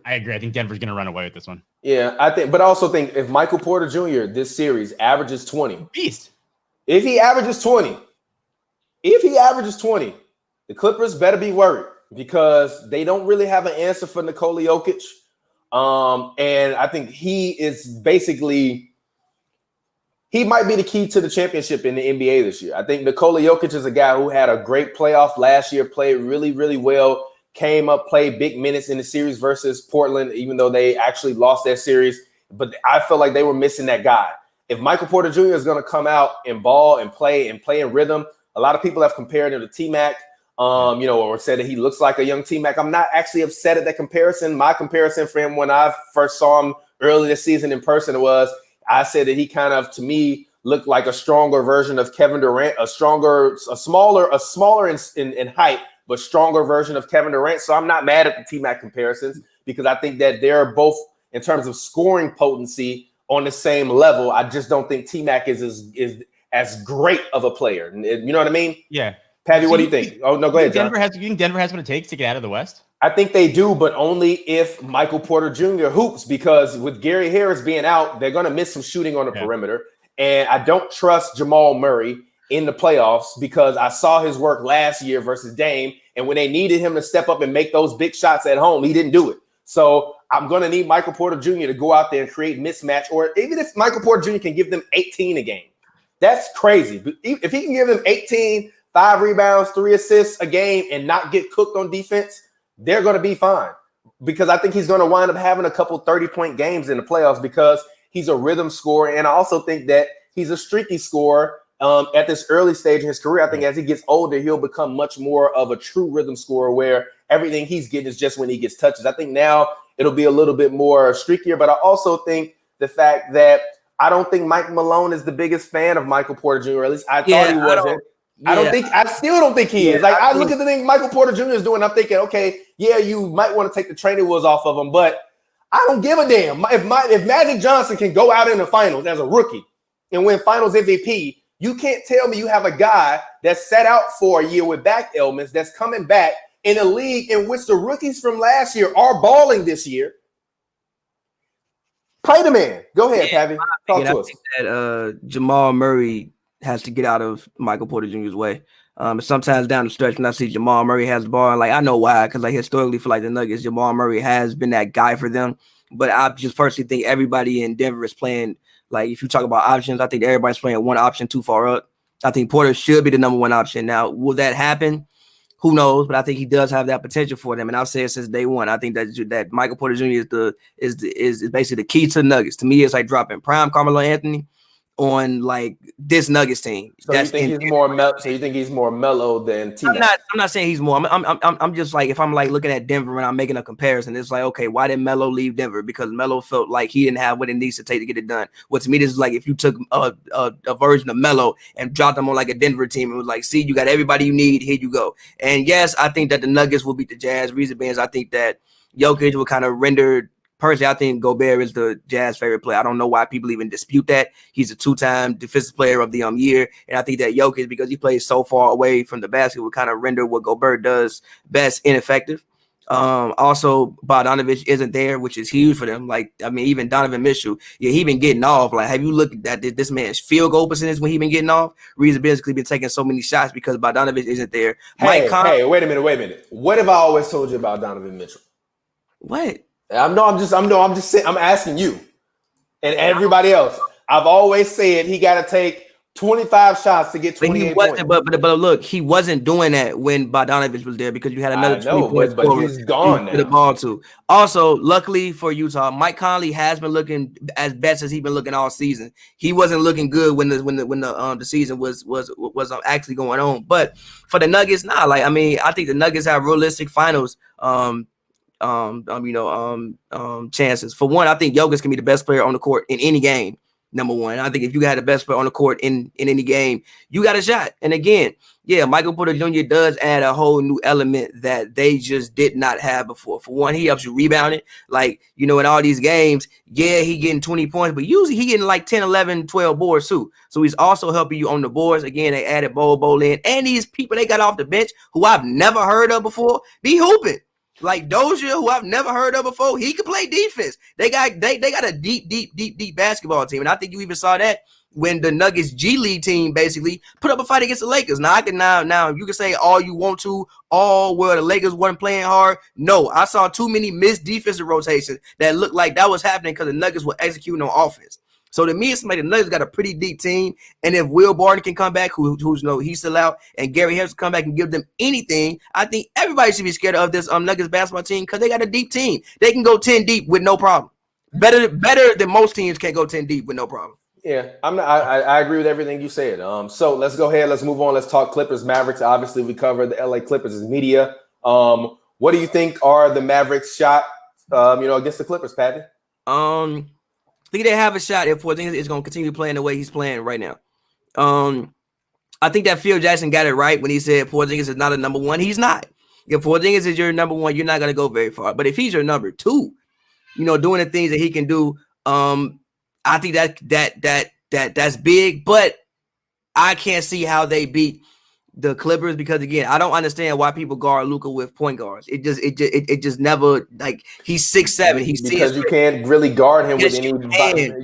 I agree. I think Denver's going to run away with this one. Yeah, but I also think if Michael Porter Jr. this series averages 20, beast. If he averages 20, the Clippers better be worried because they don't really have an answer for Nikola Jokic. And I think he might be the key to the championship in the NBA this year. I think Nikola Jokic is a guy who had a great playoff last year, played really, really well, came up, played big minutes in the series versus Portland, even though they actually lost that series. But I felt like they were missing that guy. If Michael Porter Jr. is going to come out and ball and play in rhythm, a lot of people have compared him to T-Mac, or said that he looks like a young T-Mac. I'm not actually upset at that comparison. My comparison for him when I first saw him early this season in person was I said that he kind of, to me, looked like a stronger version of Kevin Durant, a smaller in height, but stronger version of Kevin Durant. So I'm not mad at the T-Mac comparisons because I think that they're both, in terms of scoring potency, on the same level. I just don't think T-Mac is as great of a player. You know what I mean? Yeah. Pavy, So what do you think? Oh, no, go ahead, John. You think Denver has what it takes to get out of the West? I think they do, but only if Michael Porter Jr. hoops, because with Gary Harris being out, they're going to miss some shooting on the perimeter. And I don't trust Jamal Murray in the playoffs because I saw his work last year versus Dame. And when they needed him to step up and make those big shots at home, he didn't do it. So I'm going to need Michael Porter Jr. to go out there and create mismatch, or even if Michael Porter Jr. can give them 18 a game, that's crazy. But if he can give them 18, 5 rebounds, 3 assists a game and not get cooked on defense, they're going to be fine, because I think he's going to wind up having a couple 30-point games in the playoffs because he's a rhythm scorer. And I also think that he's a streaky scorer at this early stage in his career. I think as he gets older, he'll become much more of a true rhythm scorer where everything he's getting is just when he gets touches. I think now it'll be a little bit more streakier, but I also think the fact that I don't think Mike Malone is the biggest fan of Michael Porter Jr., or at least I thought he wasn't. I still don't think he is. Like, I look at the thing Michael Porter Jr. is doing, I'm thinking, okay, yeah, you might want to take the training wheels off of him, but I don't give a damn. If Magic Johnson can go out in the finals as a rookie and win finals MVP, you can't tell me you have a guy that's sat out for a year with back ailments that's coming back in a league in which the rookies from last year are balling this year. Play the man. Go ahead, Pavy. Talk to us. I think that Jamal Murray has to get out of Michael Porter Jr.'s way. Sometimes down the stretch when I see Jamal Murray has the ball, like I know why, because like historically for like the Nuggets, Jamal Murray has been that guy for them. But I just personally think everybody in Denver is playing, like if you talk about options, I think everybody's playing one option too far up. I think Porter should be the number one option. Now, will that happen? Who knows? But I think he does have that potential for them. And I've said since day one, I think that Michael Porter Jr. is basically the key to the Nuggets. To me, it's like dropping prime Carmelo Anthony on like this Nuggets team. So you think he's more mellow than T? I'm not saying he's more. I'm just like, if I'm like looking at Denver and I'm making a comparison, it's like, okay, why did Melo leave Denver? Because Melo felt like he didn't have what it needs to take to get it done. What to me, this is like if you took a version of Melo and dropped him on like a Denver team and was like, see, you got everybody you need, here you go. And yes, I think that the Nuggets will beat the Jazz. Reason being is I think that Jokic will kind of render. Personally, I think Gobert is the Jazz favorite player. I don't know why people even dispute that. He's a 2-time defensive player of the year. And I think that Jokic, because he plays so far away from the basket, will kind of render what Gobert does best ineffective. Also, Bogdanovich isn't there, which is huge for them. Like, I mean, even Donovan Mitchell, he been getting off. Like, have you looked at this man's field goal percentage when he been getting off? Reason basically been taking so many shots because Bogdanovich isn't there. Hey, wait a minute. What have I always told you about Donovan Mitchell? What? I'm just saying, I'm asking you and everybody else. I've always said he got to take 25 shots to get 28 points. But look, he wasn't doing that when Bogdanovich was there because you had another 20 points. But he's gone now. The ball too. Also, luckily for Utah, Mike Conley has been looking as best as he's been looking all season. He wasn't looking good when the season was actually going on. But for the Nuggets, I think the Nuggets have realistic finals chances. For one, I think Jokic can be the best player on the court in any game. Number one, I think if you got the best player on the court in any game, you got a shot. And again, yeah, Michael Porter Jr. does add a whole new element that they just did not have before. For one, he helps you rebound it. Like, in all these games, yeah, he getting 20 points, but usually he getting like 10, 11, 12 boards too. So he's also helping you on the boards. Again, they added Boylen and these people they got off the bench who I've never heard of before be hooping. Like Dozier, who I've never heard of before, he can play defense. They got a deep basketball team, and I think you even saw that when the Nuggets G League team basically put up a fight against the Lakers. Now you can say all you want to, where the Lakers weren't playing hard. No, I saw too many missed defensive rotations that looked like that was happening because the Nuggets were executing on offense. So to me, it's like the Nuggets got a pretty deep team, and if Will Barton can come back, he's still out, and Gary Harris can come back and give them anything, I think everybody should be scared of this Nuggets basketball team because they got a deep team. They can go 10 deep with no problem. Better than most teams can go 10 deep with no problem. Yeah, I agree with everything you said. So let's go ahead. Let's move on. Let's talk Clippers, Mavericks. Obviously, we covered the LA Clippers as media. What do you think are the Mavericks' shot, against the Clippers, Pavy? I think they have a shot if Porzingis is going to continue playing the way he's playing right now. I think that Phil Jackson got it right when he said Porzingis is not a number one. He's not. If Porzingis is your number one, you're not going to go very far. But if he's your number two, doing the things that he can do, I think that's big, but I can't see how they beat the Clippers because again, I don't understand why people guard Luka with point guards. It just never like he's 6'7". He's because you can't really guard him with any.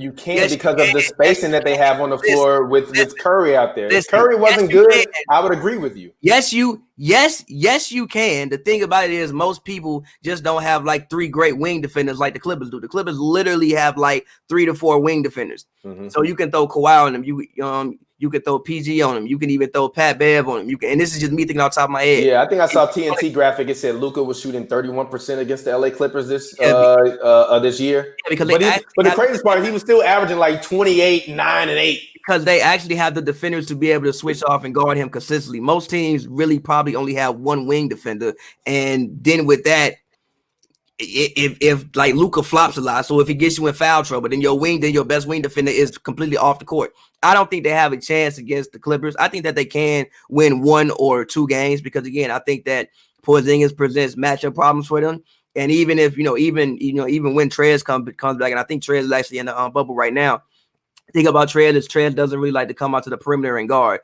You can't because of the spacing that they have on the floor with Curry out there. If Curry wasn't good, I would agree with you. Yes, you can. The thing about it is most people just don't have like 3 great wing defenders like the Clippers do. The Clippers literally have like 3 to 4 wing defenders. Mm-hmm. So you can throw Kawhi on them. You can throw PG on him. You can even throw Pat Bev on him. And this is just me thinking off the top of my head. Yeah, I think I saw TNT graphic. It said Luka was shooting 31% against the LA Clippers this year. Yeah, because but the craziest part is he was still averaging like 28, 9, and 8. Because they actually have the defenders to be able to switch off and guard him consistently. Most teams really probably only have 1 wing defender. And then with that, if like Luka flops a lot, so if he gets you in foul trouble, then your best wing defender is completely off the court. I don't think they have a chance against the Clippers. I think that they can win 1 or 2 games because again, I think that Porzingis presents matchup problems for them. And even if even when Trez comes back, and I think Trez is actually in the bubble right now. The thing about Trez is Trez doesn't really like to come out to the perimeter and guard.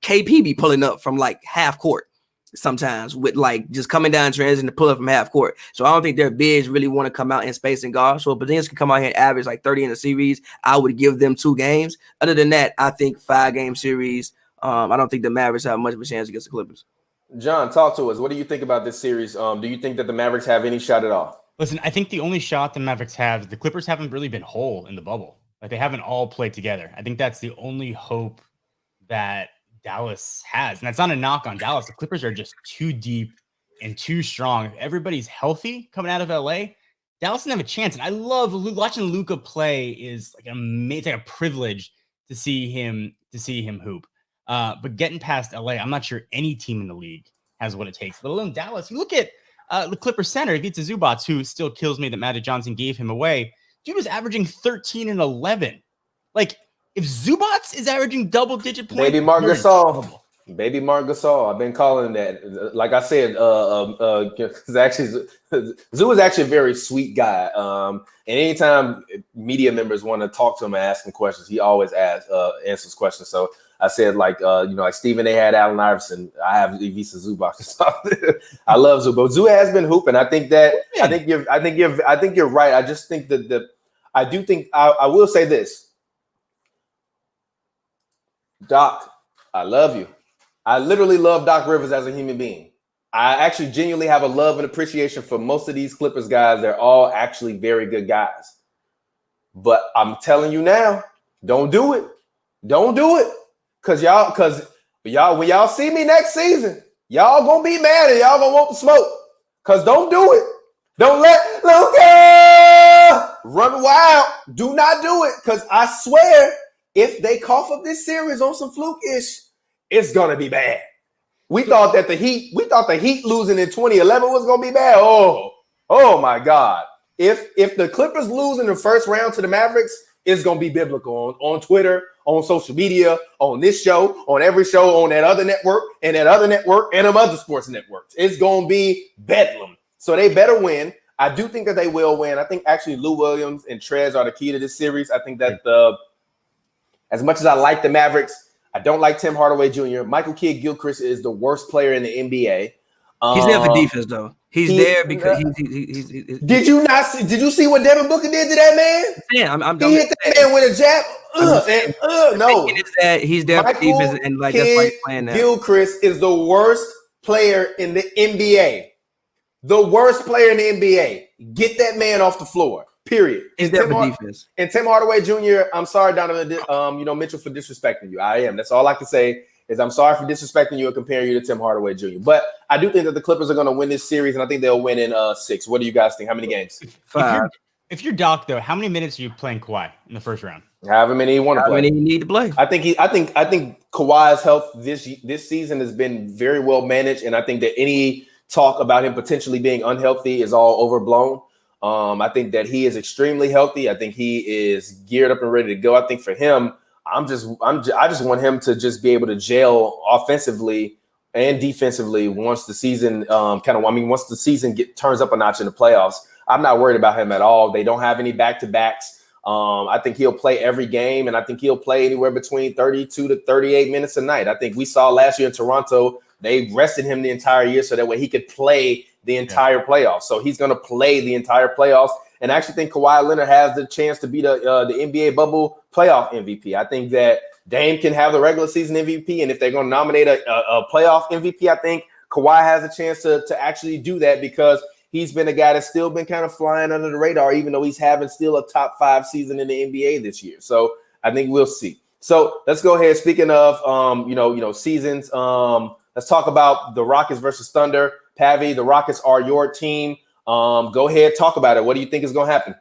KP be pulling up from like half court sometimes with like just coming down Trez and to pull up from half court. So I don't think their bigs really want to come out in space and guard. So if Porzingis can come out here and average like 30 in the series, I would give them 2 games. Other than that, I think 5-game series. I don't think the Mavericks have much of a chance against the Clippers. John, talk to us. What do you think about this series? Do you think that the Mavericks have any shot at all? Listen, I think the only shot the Mavericks have, the Clippers haven't really been whole in the bubble. Like they haven't all played together. I think that's the only hope that Dallas has. And that's not a knock on Dallas. The Clippers are just too deep and too strong. If everybody's healthy coming out of LA, Dallas doesn't have a chance. And I love watching Luka play is like it's like a privilege to see him hoop. But getting past LA, I'm not sure any team in the league has what it takes, let alone Dallas. You look at the Clippers center, Ivica Zubac, who still kills me that Magic Johnson gave him away. Dude was averaging 13 and 11. Like, if Zubac is averaging double-digit points, Baby Marc Gasol. I've been calling that. Like I said, Zoo is actually a very sweet guy. And anytime media members want to talk to him and ask him questions, he always answers questions. So I said, like Stephen A. had Allen Iverson. I have Ivica Zubac. I love Zoo, but Zoo has been hooping. I think you're right. I just think that I will say this. Doc, I love you. I literally love Doc Rivers as a human being. I actually genuinely have a love and appreciation for most of these Clippers guys. They're all actually very good guys. But I'm telling you now, don't do it. Don't do it. Cause when y'all see me next season, y'all gonna be mad and y'all gonna want the smoke. Cause don't do it. Don't let Luka run wild. Do not do it. Cause I swear, if they cough up this series on some fluke-ish, it's gonna be bad. We thought the Heat losing in 2011 was gonna be bad. Oh my God. If the Clippers lose in the first round to the Mavericks, it's gonna be biblical on Twitter, on social media, on this show, on every show, on that other network, and them other sports networks. It's gonna be bedlam. So they better win. I do think that they will win. I think actually Lou Williams and Trez are the key to this series. I think that as much as I like the Mavericks, I don't like Tim Hardaway Jr. Michael Kidd-Gilchrist is the worst player in the NBA. He's there for defense, though. He's there because he's Did you see what Devin Booker did to that man? Yeah, I'm he hit that man with a jab. No. He's there for defense, and like that's why he's playing now. Gilchrist is the worst player in the NBA. The worst player in the NBA. Get that man off the floor. Period. He's there for defense. And Tim Hardaway Jr., I'm sorry, Donovan, Mitchell, for disrespecting you. I am. That's all I can say is I'm sorry for disrespecting you and comparing you to Tim Hardaway Jr. But I do think that the Clippers are going to win this series, and I think they'll win in 6. What do you guys think? How many games? 5. If you're Doc, though, how many minutes are you playing Kawhi in the first round? However many you want to play. However many you need to play. I think Kawhi's health this season has been very well managed, and I think that any talk about him potentially being unhealthy is all overblown. I think that he is extremely healthy. I think he is geared up and ready to go. I think for him, I just want him to just be able to gel offensively and defensively once the season once the season turns up a notch in the playoffs. I'm not worried about him at all. They don't have any back-to-backs. I think he'll play every game, and I think he'll play anywhere between 32 to 38 minutes a night. I think we saw last year in Toronto, they rested him the entire year so that way he could play the entire playoffs. So he's going to play the entire playoffs. And I actually think Kawhi Leonard has the chance to be the NBA bubble playoff MVP. I think that Dame can have the regular season MVP, and if they're going to nominate a playoff MVP, I think Kawhi has a chance to actually do that because he's been a guy that's still been kind of flying under the radar, even though he's having still a top 5 season in the NBA this year. So I think we'll see. So let's go ahead. Speaking of, seasons, let's talk about the Rockets versus Thunder. Pavy, the Rockets are your team. Go ahead, talk about it. What do you think is going to happen?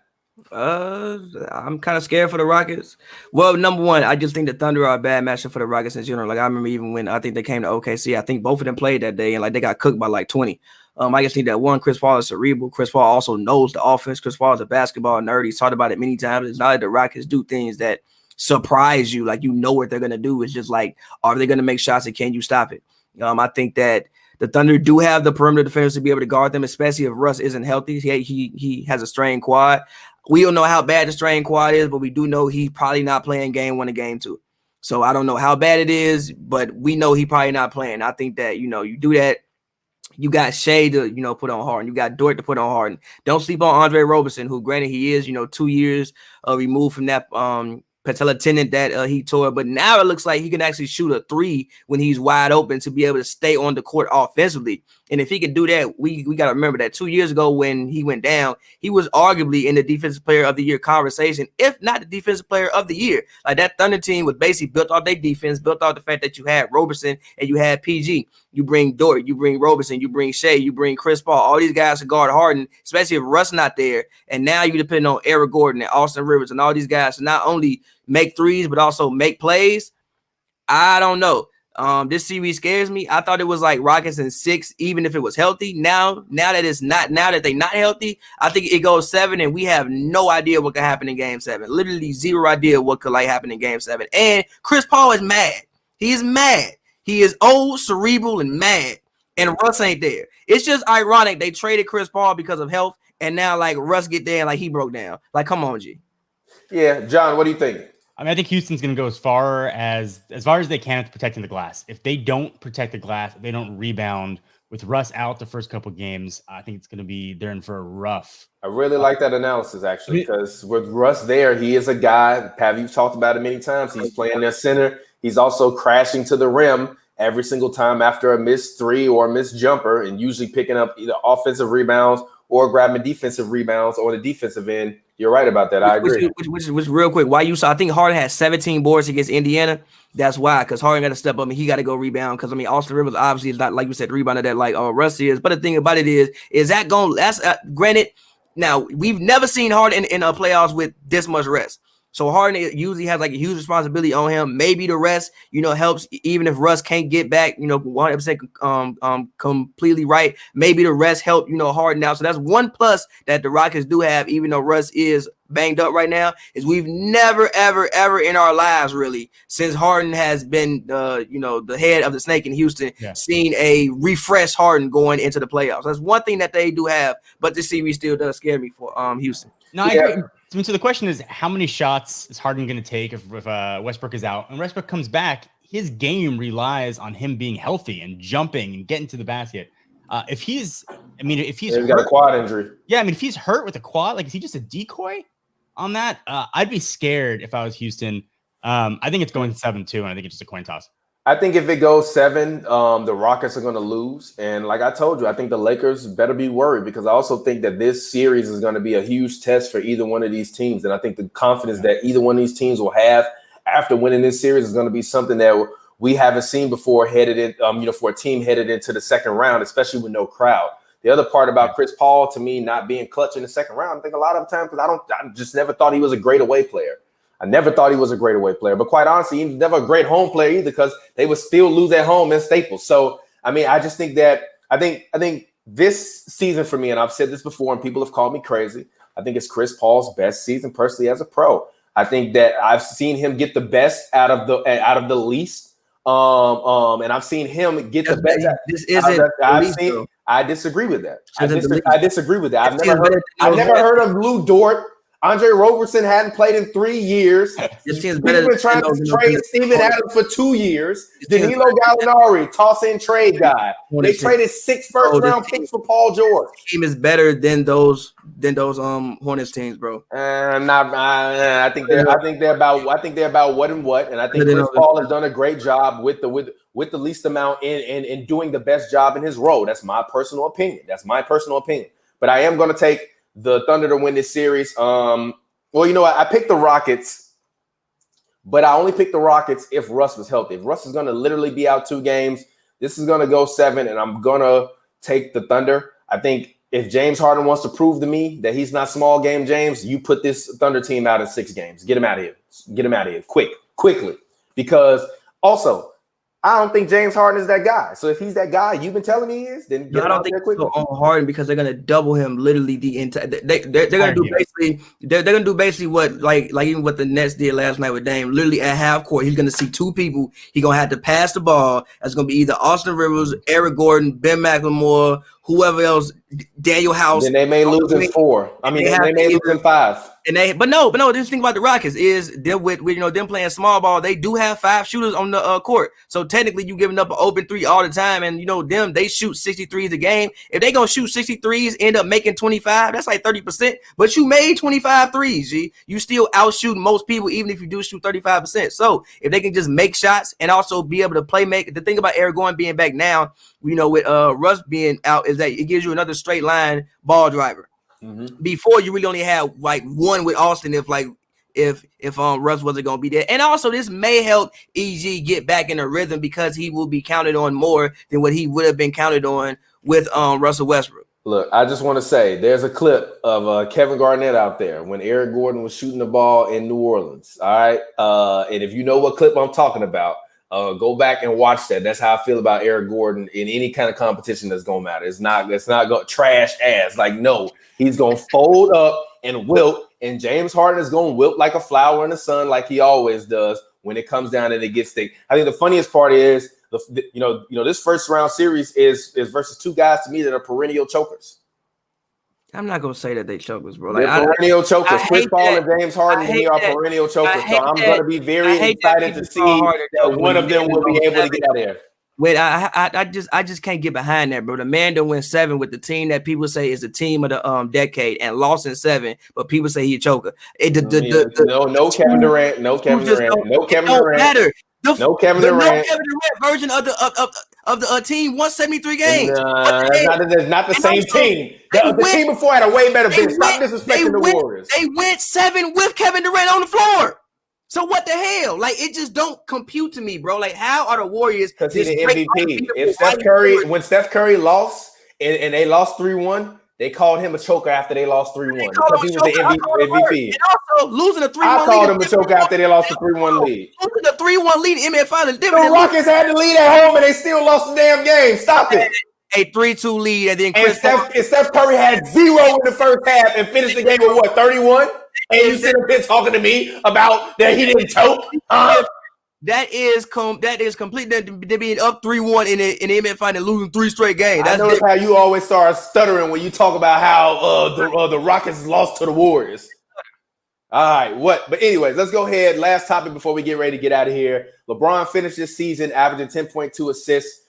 I'm kind of scared for the Rockets. Well, number one, I just think the Thunder are a bad matchup for the Rockets in general. Like I remember even when I think they came to OKC, I think both of them played that day and like they got cooked by like 20. I just think that one, Chris Paul is cerebral. Chris Paul also knows the offense. Chris Paul is a basketball nerd. He's talked about it many times. It's not like the Rockets do things that surprise you. Like, you know what they're going to do. It's just like, are they going to make shots and can you stop it? I think that the Thunder do have the perimeter defenders to be able to guard them, especially if Russ isn't healthy. He has a strained quad. We don't know how bad the strained quad is, but we do know he's probably not playing game 1 and game 2. So I don't know how bad it is, but we know he probably not playing. I think that, you do that. You got Shea to, put on Harden. You got Dort to put on Harden. Don't sleep on Andre Roberson, who granted he is, 2 years removed from that patella tendon that he tore, but now it looks like he can actually shoot a 3 when he's wide open to be able to stay on the court offensively. And if he can do that, we got to remember that 2 years ago when he went down, he was arguably in the Defensive Player of the Year conversation, if not the Defensive Player of the Year. Like, that Thunder team was basically built off their defense, built off the fact that you had Roberson and you had PG. You bring Dort, you bring Roberson, you bring Shea, you bring Chris Paul. All these guys to guard Harden, especially if Russ not there. And now you depend on Eric Gordon and Austin Rivers and all these guys to not only make threes but also make plays. I don't know. This series scares me. I thought it was like Rockets in 6, even if it was healthy. Now that they're not healthy, I think it goes 7, and we have no idea what could happen in Game 7. Literally zero idea what could happen in Game 7. And Chris Paul is mad. He is mad. He is old, cerebral, and mad. And Russ ain't there. It's just ironic they traded Chris Paul because of health, and now like Russ get there and like he broke down. Like, come on, G. Yeah, John, what do you think? I mean, I think Houston's going to go as far as they can at protecting the glass. If they don't protect the glass, if they don't rebound with Russ out the first couple of games, I think it's going to be they're in for a rough. I really like that analysis, actually, because with Russ there, he is a guy, Pav, you've talked about it many times. He's playing their center. He's also crashing to the rim every single time after a missed 3 or a missed jumper, and usually picking up either offensive rebounds or grabbing defensive rebounds on the defensive end. You're right about that. I agree. Which real quick, why you saw? I think Harden had 17 boards against Indiana. That's why, because Harden got to step up and he got to go rebound. Because Austin Rivers obviously is not, like you said, rebounder that like Russ is. But the thing about it is that going? That's granted. Now we've never seen Harden in playoffs with this much rest. So Harden usually has like a huge responsibility on him. Maybe the rest, helps, even if Russ can't get back, 100% completely right. Maybe the rest help, Harden out. So that's one plus that the Rockets do have, even though Russ is banged up right now, is we've never, ever, ever in our lives, really, since Harden has been, the head of the snake in Houston, seen a refreshed Harden going into the playoffs. That's one thing that they do have, but this series still does scare me for Houston. No, I agree. So the question is, how many shots is Harden going to take if Westbrook is out? And Westbrook comes back, his game relies on him being healthy and jumping and getting to the basket. If he's hurt, got a quad injury. Yeah, if he's hurt with a quad, like, is he just a decoy on that? I'd be scared if I was Houston. I think it's going 7-2, and I think it's just a coin toss. I think if it goes 7, the Rockets are going to lose. And like I told you, I think the Lakers better be worried, because I also think that this series is going to be a huge test for either one of these teams. And I think the confidence that either one of these teams will have after winning this series is going to be something that we haven't seen before headed in, for a team headed into the second round, especially with no crowd. The other part about Chris Paul, to me, not being clutch in the second round, I think a lot of the time, because I just never thought he was a great away player. I never thought he was a great away player, but quite honestly, he was never a great home player either, because they would still lose at home in Staples. So, I just think that I think this season for me, and I've said this before, and people have called me crazy, I think it's Chris Paul's best season personally as a pro. I think that I've seen him get the best out of the least, and I've seen him get the best. This isn't. I disagree with that. I disagree with that. I've never heard of Lou Dort. Andre Robertson hadn't played in 3 years. This team's We've better been trying to trade Steven Adams for 2 years. Danilo Gallinari, toss-in trade guy. They traded 6 first-round picks for Paul George. This team is better than those Hornets teams, bro. I think they're about what and what, and I think Chris Paul has done a great job with the least amount in doing the best job in his role. That's my personal opinion. But I am going to take the Thunder to win this series. Well, you know what? I picked the Rockets, but I only picked the Rockets if Russ was healthy. If Russ is going to literally be out 2 games, this is going to go 7, and I'm going to take the Thunder. I think if James Harden wants to prove to me that he's not small game James, you put this Thunder team out in 6 games. Get him out of here. Get him out of here quickly. Because also, I don't think James Harden is that guy. So if he's that guy you've been telling me he is, then get him out there quickly. On Harden because they're gonna double him literally the entire. They're gonna do basically. They're gonna do basically what like even what the Nets did last night with Dame. Literally at half court, he's gonna see 2 people. He's gonna have to pass the ball. That's gonna be either Austin Rivers, Eric Gordon, Ben McLemore, whoever else, Daniel House. Then they may lose in 4. I mean, they may lose in 5. But no. This thing about the Rockets is them with them playing small ball. They do have 5 shooters on the court. So technically, you giving up an open 3 all the time, and they shoot 63s a game. If they gonna shoot 63s, end up making 25. That's like 30%. But you made 25 threes. G. You still outshoot most people, even if you do shoot 35%. So if they can just make shots and also be able to play make. The thing about Eric Gordon being back now, with Russ being out, is that it gives you another straight line ball driver. Mm-hmm. Before you really only had like one with Austin if Russ wasn't gonna be there. And also this may help EG get back in a rhythm because he will be counted on more than what he would have been counted on with Russell Westbrook. Look, I just want to say there's a clip of Kevin Garnett out there when Eric Gordon was shooting the ball in New Orleans. All right. And if you know what clip I'm talking about, go back and watch that. That's how I feel about Eric Gordon in any kind of competition that's gonna matter. It's not going trash ass. Like, no, he's gonna fold up and wilt, and James Harden is gonna wilt like a flower in the sun, like he always does when it comes down and it gets thick. I think the funniest part is this first round series is versus 2 guys to me that are perennial chokers. I'm not gonna say that they chokers, bro. They're perennial chokers. Chris Paul and James Harden are perennial chokers. So I'm gonna be very excited to see that one of them will be able to get out there. Wait, I just can't get behind that, bro. The man done went 7 with the team that people say is the team of the decade and lost in 7, but people say he a choker. No Kevin Durant, no Kevin Durant, no Kevin Durant. No Kevin Durant version of the team won 73 games. That's not the same team. The team before had a way better bench. Stop disrespecting the Warriors. They went 7 with Kevin Durant on the floor. So what the hell? Like, it just don't compute to me, bro. Like, how are the Warriors? Because he's the MVP. When Steph Curry lost and they lost 3-1, they called him a choker after they lost 3-1 because he was the MVP. And also losing a 3-1 lead. I called him a choker after they lost the 3-1 lead. Losing a 3-1 lead in NBA Finals. The Rockets had the lead at home and they still lost the damn game. Stop it. A 3-2 lead and then Steph Curry had 0 in the first half and finished the game with what, 31? And you sit up here talking to me about that he didn't choke? That is complete. They're being up 3-1 in the NBA final, losing 3 straight games. I notice how you always start stuttering when you talk about how the Rockets lost to the Warriors. All right, But anyways, let's go ahead. Last topic before we get ready to get out of here. LeBron finished this season averaging 10.2 assists.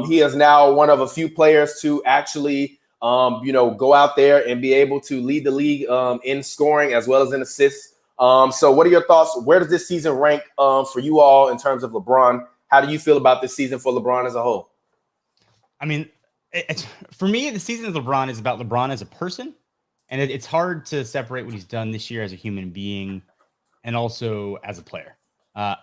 He is now one of a few players to actually go out there and be able to lead the league in scoring as well as in assists. So what are your thoughts? Where does this season rank for you all in terms of LeBron? How do you feel about this season for LeBron as a whole? I mean, for me, the season of LeBron is about LeBron as a person. And it's hard to separate what he's done this year as a human being and also as a player,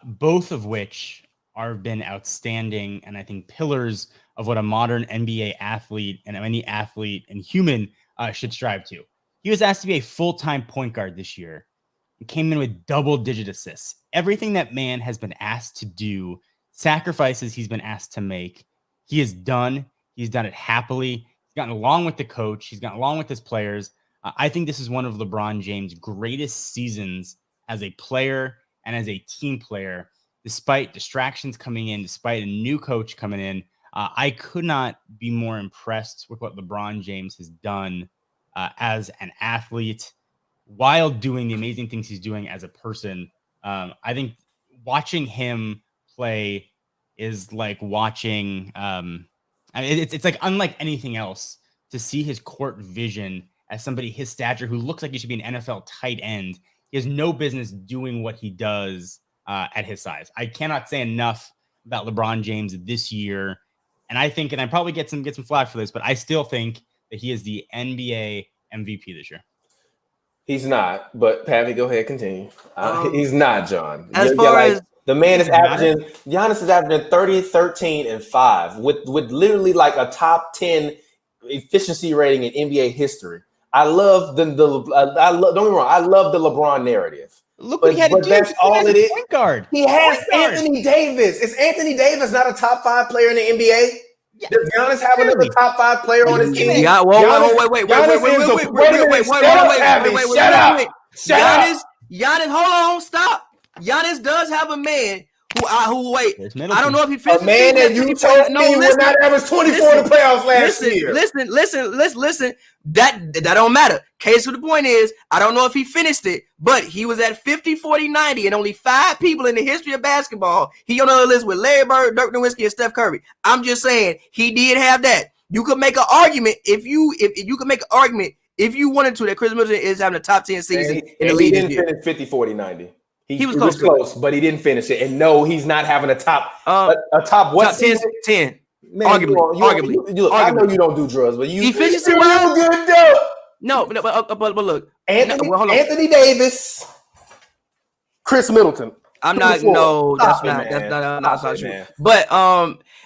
both of which have been outstanding and I think pillars of what a modern NBA athlete and any athlete and human should strive to. He was asked to be a full-time point guard this year. He came in with double-digit assists. Everything that man has been asked to do, sacrifices he's been asked to make, he has done. He's done it happily. He's gotten along with the coach. He's gotten along with his players. I think this is one of LeBron James' greatest seasons as a player and as a team player, despite distractions coming in, despite a new coach coming in. I could not be more impressed with what LeBron James has done as an athlete, while doing the amazing things he's doing as a person. I think watching him play is like watching. I mean, it's like unlike anything else to see his court vision as somebody his stature who looks like he should be an NFL tight end. He has no business doing what he does at his size. I cannot say enough about LeBron James this year. And I think, and I probably get some flack for this, but I still think that he is the NBA MVP this year. He's not, but Pavy, go ahead, continue. He's not, John. As far as the man is averaging, Giannis is averaging 30, 13, and 5 with literally like a top 10 efficiency rating in NBA history. I love don't get me wrong, I love the LeBron narrative. Look what he had to do. That's all it is. Point guard. He has Anthony Davis. Is Anthony Davis not a top 5 player in the NBA? Yeah. Does Giannis have another top 5 player on his team? Yeah, wait. Giannis, hold on, stop. Giannis does have a man who wait. I don't know if he finished. A man that you told me would not average 24 in the playoffs last year. Listen. That don't matter. Case for the point is, I don't know if he finished it, but he was at 50, 40, 90, and only 5 people in the history of basketball. He on the list with Larry Bird, Dirk Nowitzki, and Steph Curry. I'm just saying he did have that. You could make an argument if you wanted to that Chris Middleton is having a top 10 season in the league. He didn't finish 50, 40, 90. He was close, but he didn't finish it. And no, he's not having a top what? Top 10. Man, arguably. I know you don't do drugs, but you efficiency good though. No, but look, Anthony Davis, Chris Middleton. I'm not. No, that's not true. Man. But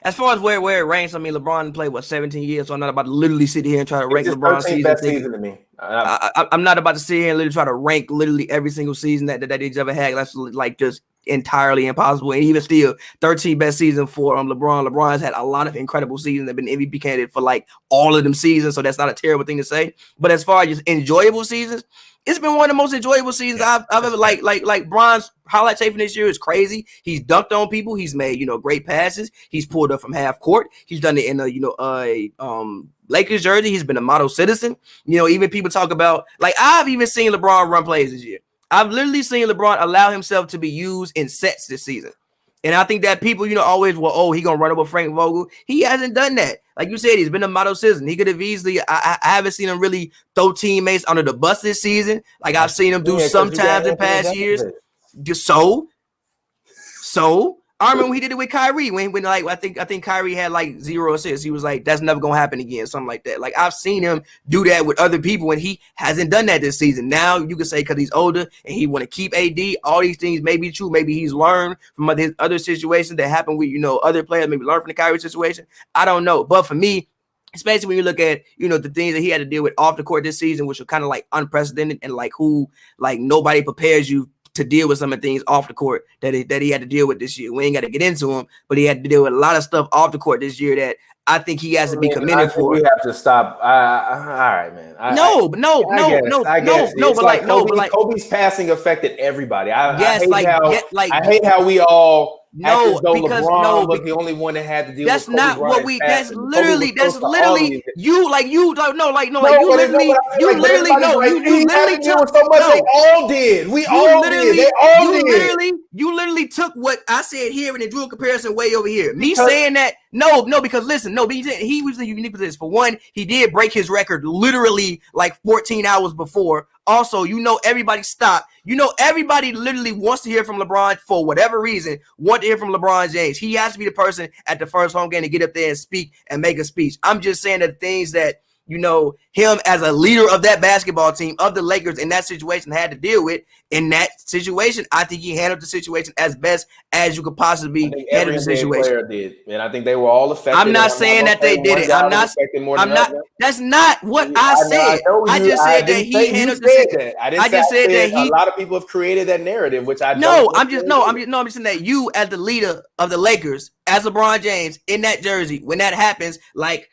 as far as where it ranks, I mean, LeBron played 17 years, so I'm not about to literally sit here and try to rank LeBron's season to me. I'm not about to sit here and literally try to rank literally every single season that he's ever had. That's like just entirely impossible. And even still, 13 best season for LeBron. LeBron has had a lot of incredible seasons. They've been MVP candidate for like all of them seasons, so that's not a terrible thing to say. But as far as just enjoyable seasons, it's been one of the most enjoyable seasons I've ever like Bron's highlight tape from this year is crazy. He's dunked on people. He's made, great passes. He's pulled up from half court. He's done it in a, Lakers jersey. He's been a model citizen. Even people talk about, like, I've even seen LeBron run plays this year. I've literally seen LeBron allow himself to be used in sets this season. And I think that people, always, he going to run over Frank Vogel. He hasn't done that. Like you said, he's been a model citizen. He could have easily, I haven't seen him really throw teammates under the bus this season. Like I've seen him do sometimes in past years. So I remember when he did it with Kyrie when like I think Kyrie had like 0 assists. He was like, that's never gonna happen again, something like that. Like I've seen him do that with other people, and he hasn't done that this season. Now you can say because he's older and he want to keep AD. All these things may be true. Maybe he's learned from his other situations that happened with other players. Maybe learn from the Kyrie situation. I don't know, but for me, especially when you look at the things that he had to deal with off the court this season, which are kind of like unprecedented, and like nobody prepares you to deal with some of the things off the court that he had to deal with this year. We ain't got to get into them, but he had to deal with a lot of stuff off the court this year that I think he has to be commended for. We have to stop. All right, man. Kobe's passing affected everybody. I hate how we all LeBron was the only one that had to deal with Kobe. That's literally you literally took what I said here and then drew a comparison way over here. Because he was in a unique position. For one, he did break his record literally like 14 hours before. Also, everybody stopped. Everybody literally wants to hear from LeBron for whatever reason, want to hear from LeBron James. He has to be the person at the first home game to get up there and speak and make a speech. I'm just saying that things that, him as a leader of that basketball team, of the Lakers in that situation had to deal with. In that situation, I think he handled the situation as best as you could possibly handle the situation. Player did, and I think they were all affected. I'm not saying that they did it. I'm not. That's not what I said. I just said that he handled the situation. I just said that a lot of people have created that narrative, which I don't. I'm just saying that you, as the leader of the Lakers, as LeBron James in that jersey, when that happens, like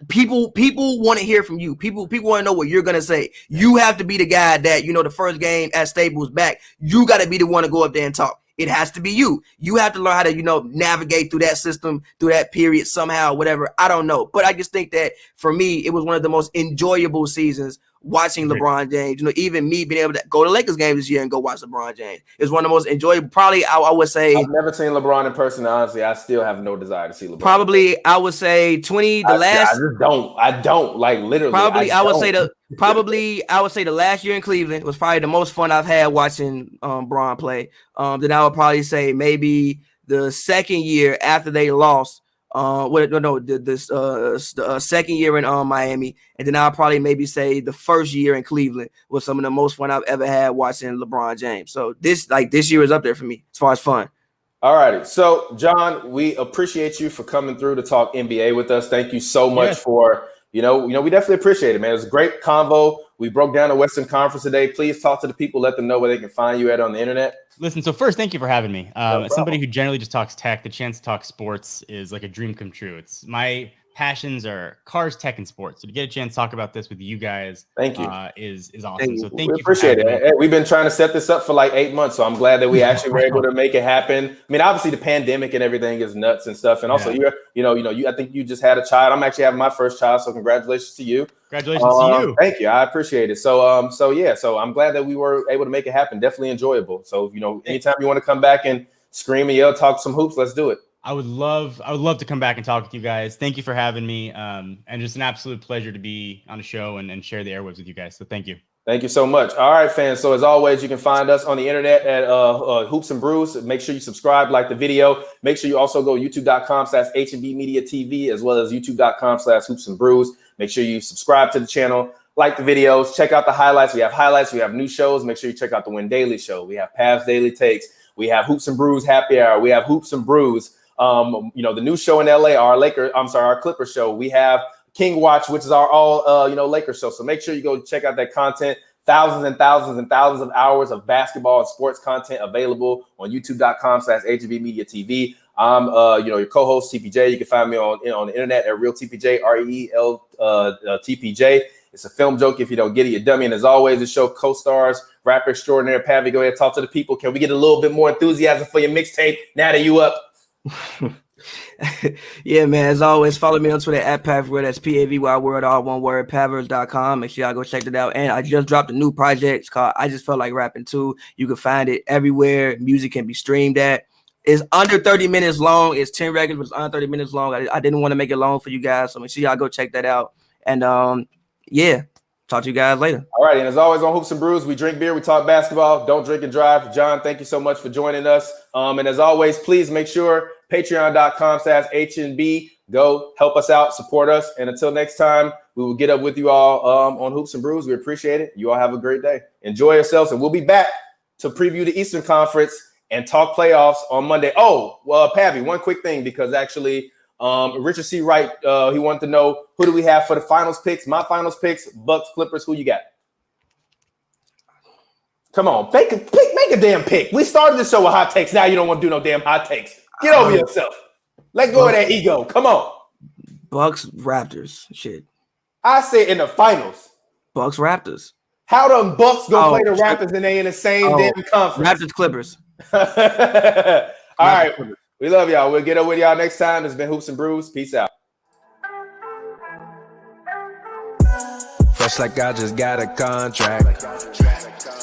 people want to hear from you. People want to know what you're gonna say. You have to be the guy that the first game at Staples back. You got to be the one to go up there and talk. It has to be you. You have to learn how to navigate through that system, through that period somehow, whatever. I don't know, but I just think that for me, it was one of the most enjoyable seasons watching LeBron James. You know, even me being able to go to Lakers games this year and go watch LeBron James is one of the most enjoyable. Probably, I would say. I've never seen LeBron in person. Honestly, I still have no desire to see LeBron. Probably, I would say I just don't. I don't like literally. Probably, I would say the last year in Cleveland was probably the most fun I've had watching Bron play. Then I would probably say maybe the second year after they lost. The second year in Miami, and then I'll probably maybe say the first year in Cleveland was some of the most fun I've ever had watching LeBron James. So this year is up there for me as far as fun. All righty. So, John, we appreciate you for coming through to talk NBA with us. Thank you so much for, we definitely appreciate it, man. It was a great convo. We broke down the Western Conference today. Please talk to the people, let them know where they can find you at on the internet. Listen, so first, thank you for having me. As somebody who generally just talks tech, the chance to talk sports is like a dream come true. It's my passions are cars, tech, and sports. So to get a chance to talk about this with you guys, thank you, is awesome. So thank you. Appreciate it. We've been trying to set this up for like 8 months, so I'm glad that we actually were able to make it happen. I mean, obviously the pandemic and everything is nuts and stuff, and also I think you just had a child. I'm actually having my first child, so congratulations to you. Congratulations to you. Thank you. I appreciate it. So I'm glad that we were able to make it happen. Definitely enjoyable. So anytime you want to come back and scream and yell, talk some hoops, let's do it. I would love to come back and talk with you guys. Thank you for having me. And just an absolute pleasure to be on the show and share the airwaves with you guys. So thank you. Thank you so much. All right, fans. So as always, you can find us on the internet at Hoops and Brews. Make sure you subscribe, like the video. Make sure you also go youtube.com/HNBMEDIAtv as well as youtube.com/Hoops and Brews. Make sure you subscribe to the channel, like the videos, check out the highlights. We have highlights. We have new shows. Make sure you check out the Win Daily Show. We have Pav's Daily Takes. We have Hoops and Brews Happy Hour. We have Hoops and Brews. The new show in LA, our Clippers show. We have King Watch, which is our all Lakers show. So make sure you go check out that content. Thousands and thousands and thousands of hours of basketball and sports content available on youtube.com/HNBMEDIAtv. I'm your co-host TPJ. You can find me on the internet at Real TPJ, REL TPJ. It's a film joke. If you don't get it, you're dummy. And as always, the show co-stars rapper extraordinaire Pavy. Go ahead, talk to the people. Can we get a little bit more enthusiasm for your mixtape now that you up? Yeah, man. As always, follow me on Twitter at Pavy. That's Pavy word, all one word, Pavers.com. Make sure y'all go check that out. And I just dropped a new project. It's called I Just Felt Like Rapping Too. You can find it everywhere music can be streamed at. It's under 30 minutes long. It's 10 records, but it's under 30 minutes long. I didn't want to make it long for you guys, so make sure y'all go check that out. And talk to you guys later. All right, and as always on Hoops and Brews, we drink beer, we talk basketball, don't drink and drive. John, thank you so much for joining us. And as always, please make sure patreon.com/HNB. Go help us out, support us. And until next time, we will get up with you all on Hoops and Brews. We appreciate it. You all have a great day. Enjoy yourselves, and we'll be back to preview the Eastern Conference and talk playoffs on Monday. Oh, well, Pavy, one quick thing, because actually Richard C. Wright, he wanted to know, who do we have for the finals picks? My finals picks, Bucks, Clippers. Who you got? Come on, make a damn pick. We started the show with hot takes. Now you don't want to do no damn hot takes. Get over yourself. Let go of that ego. Come on. Bucks, Raptors. Shit. I said in the finals. Bucks, Raptors. How them Bucks gonna play the Raptors and they in the same damn conference? Raptors, Clippers. All right. We love y'all. We'll get up with y'all next time. It's been Hoops and Brews. Peace out. Fresh like I just got a contract.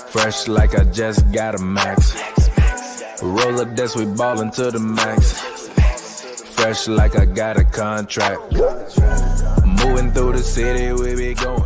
Fresh like I just got a max. Roll up this, we ballin' to the max. Fresh like I got a contract. Moving through the city, we be going.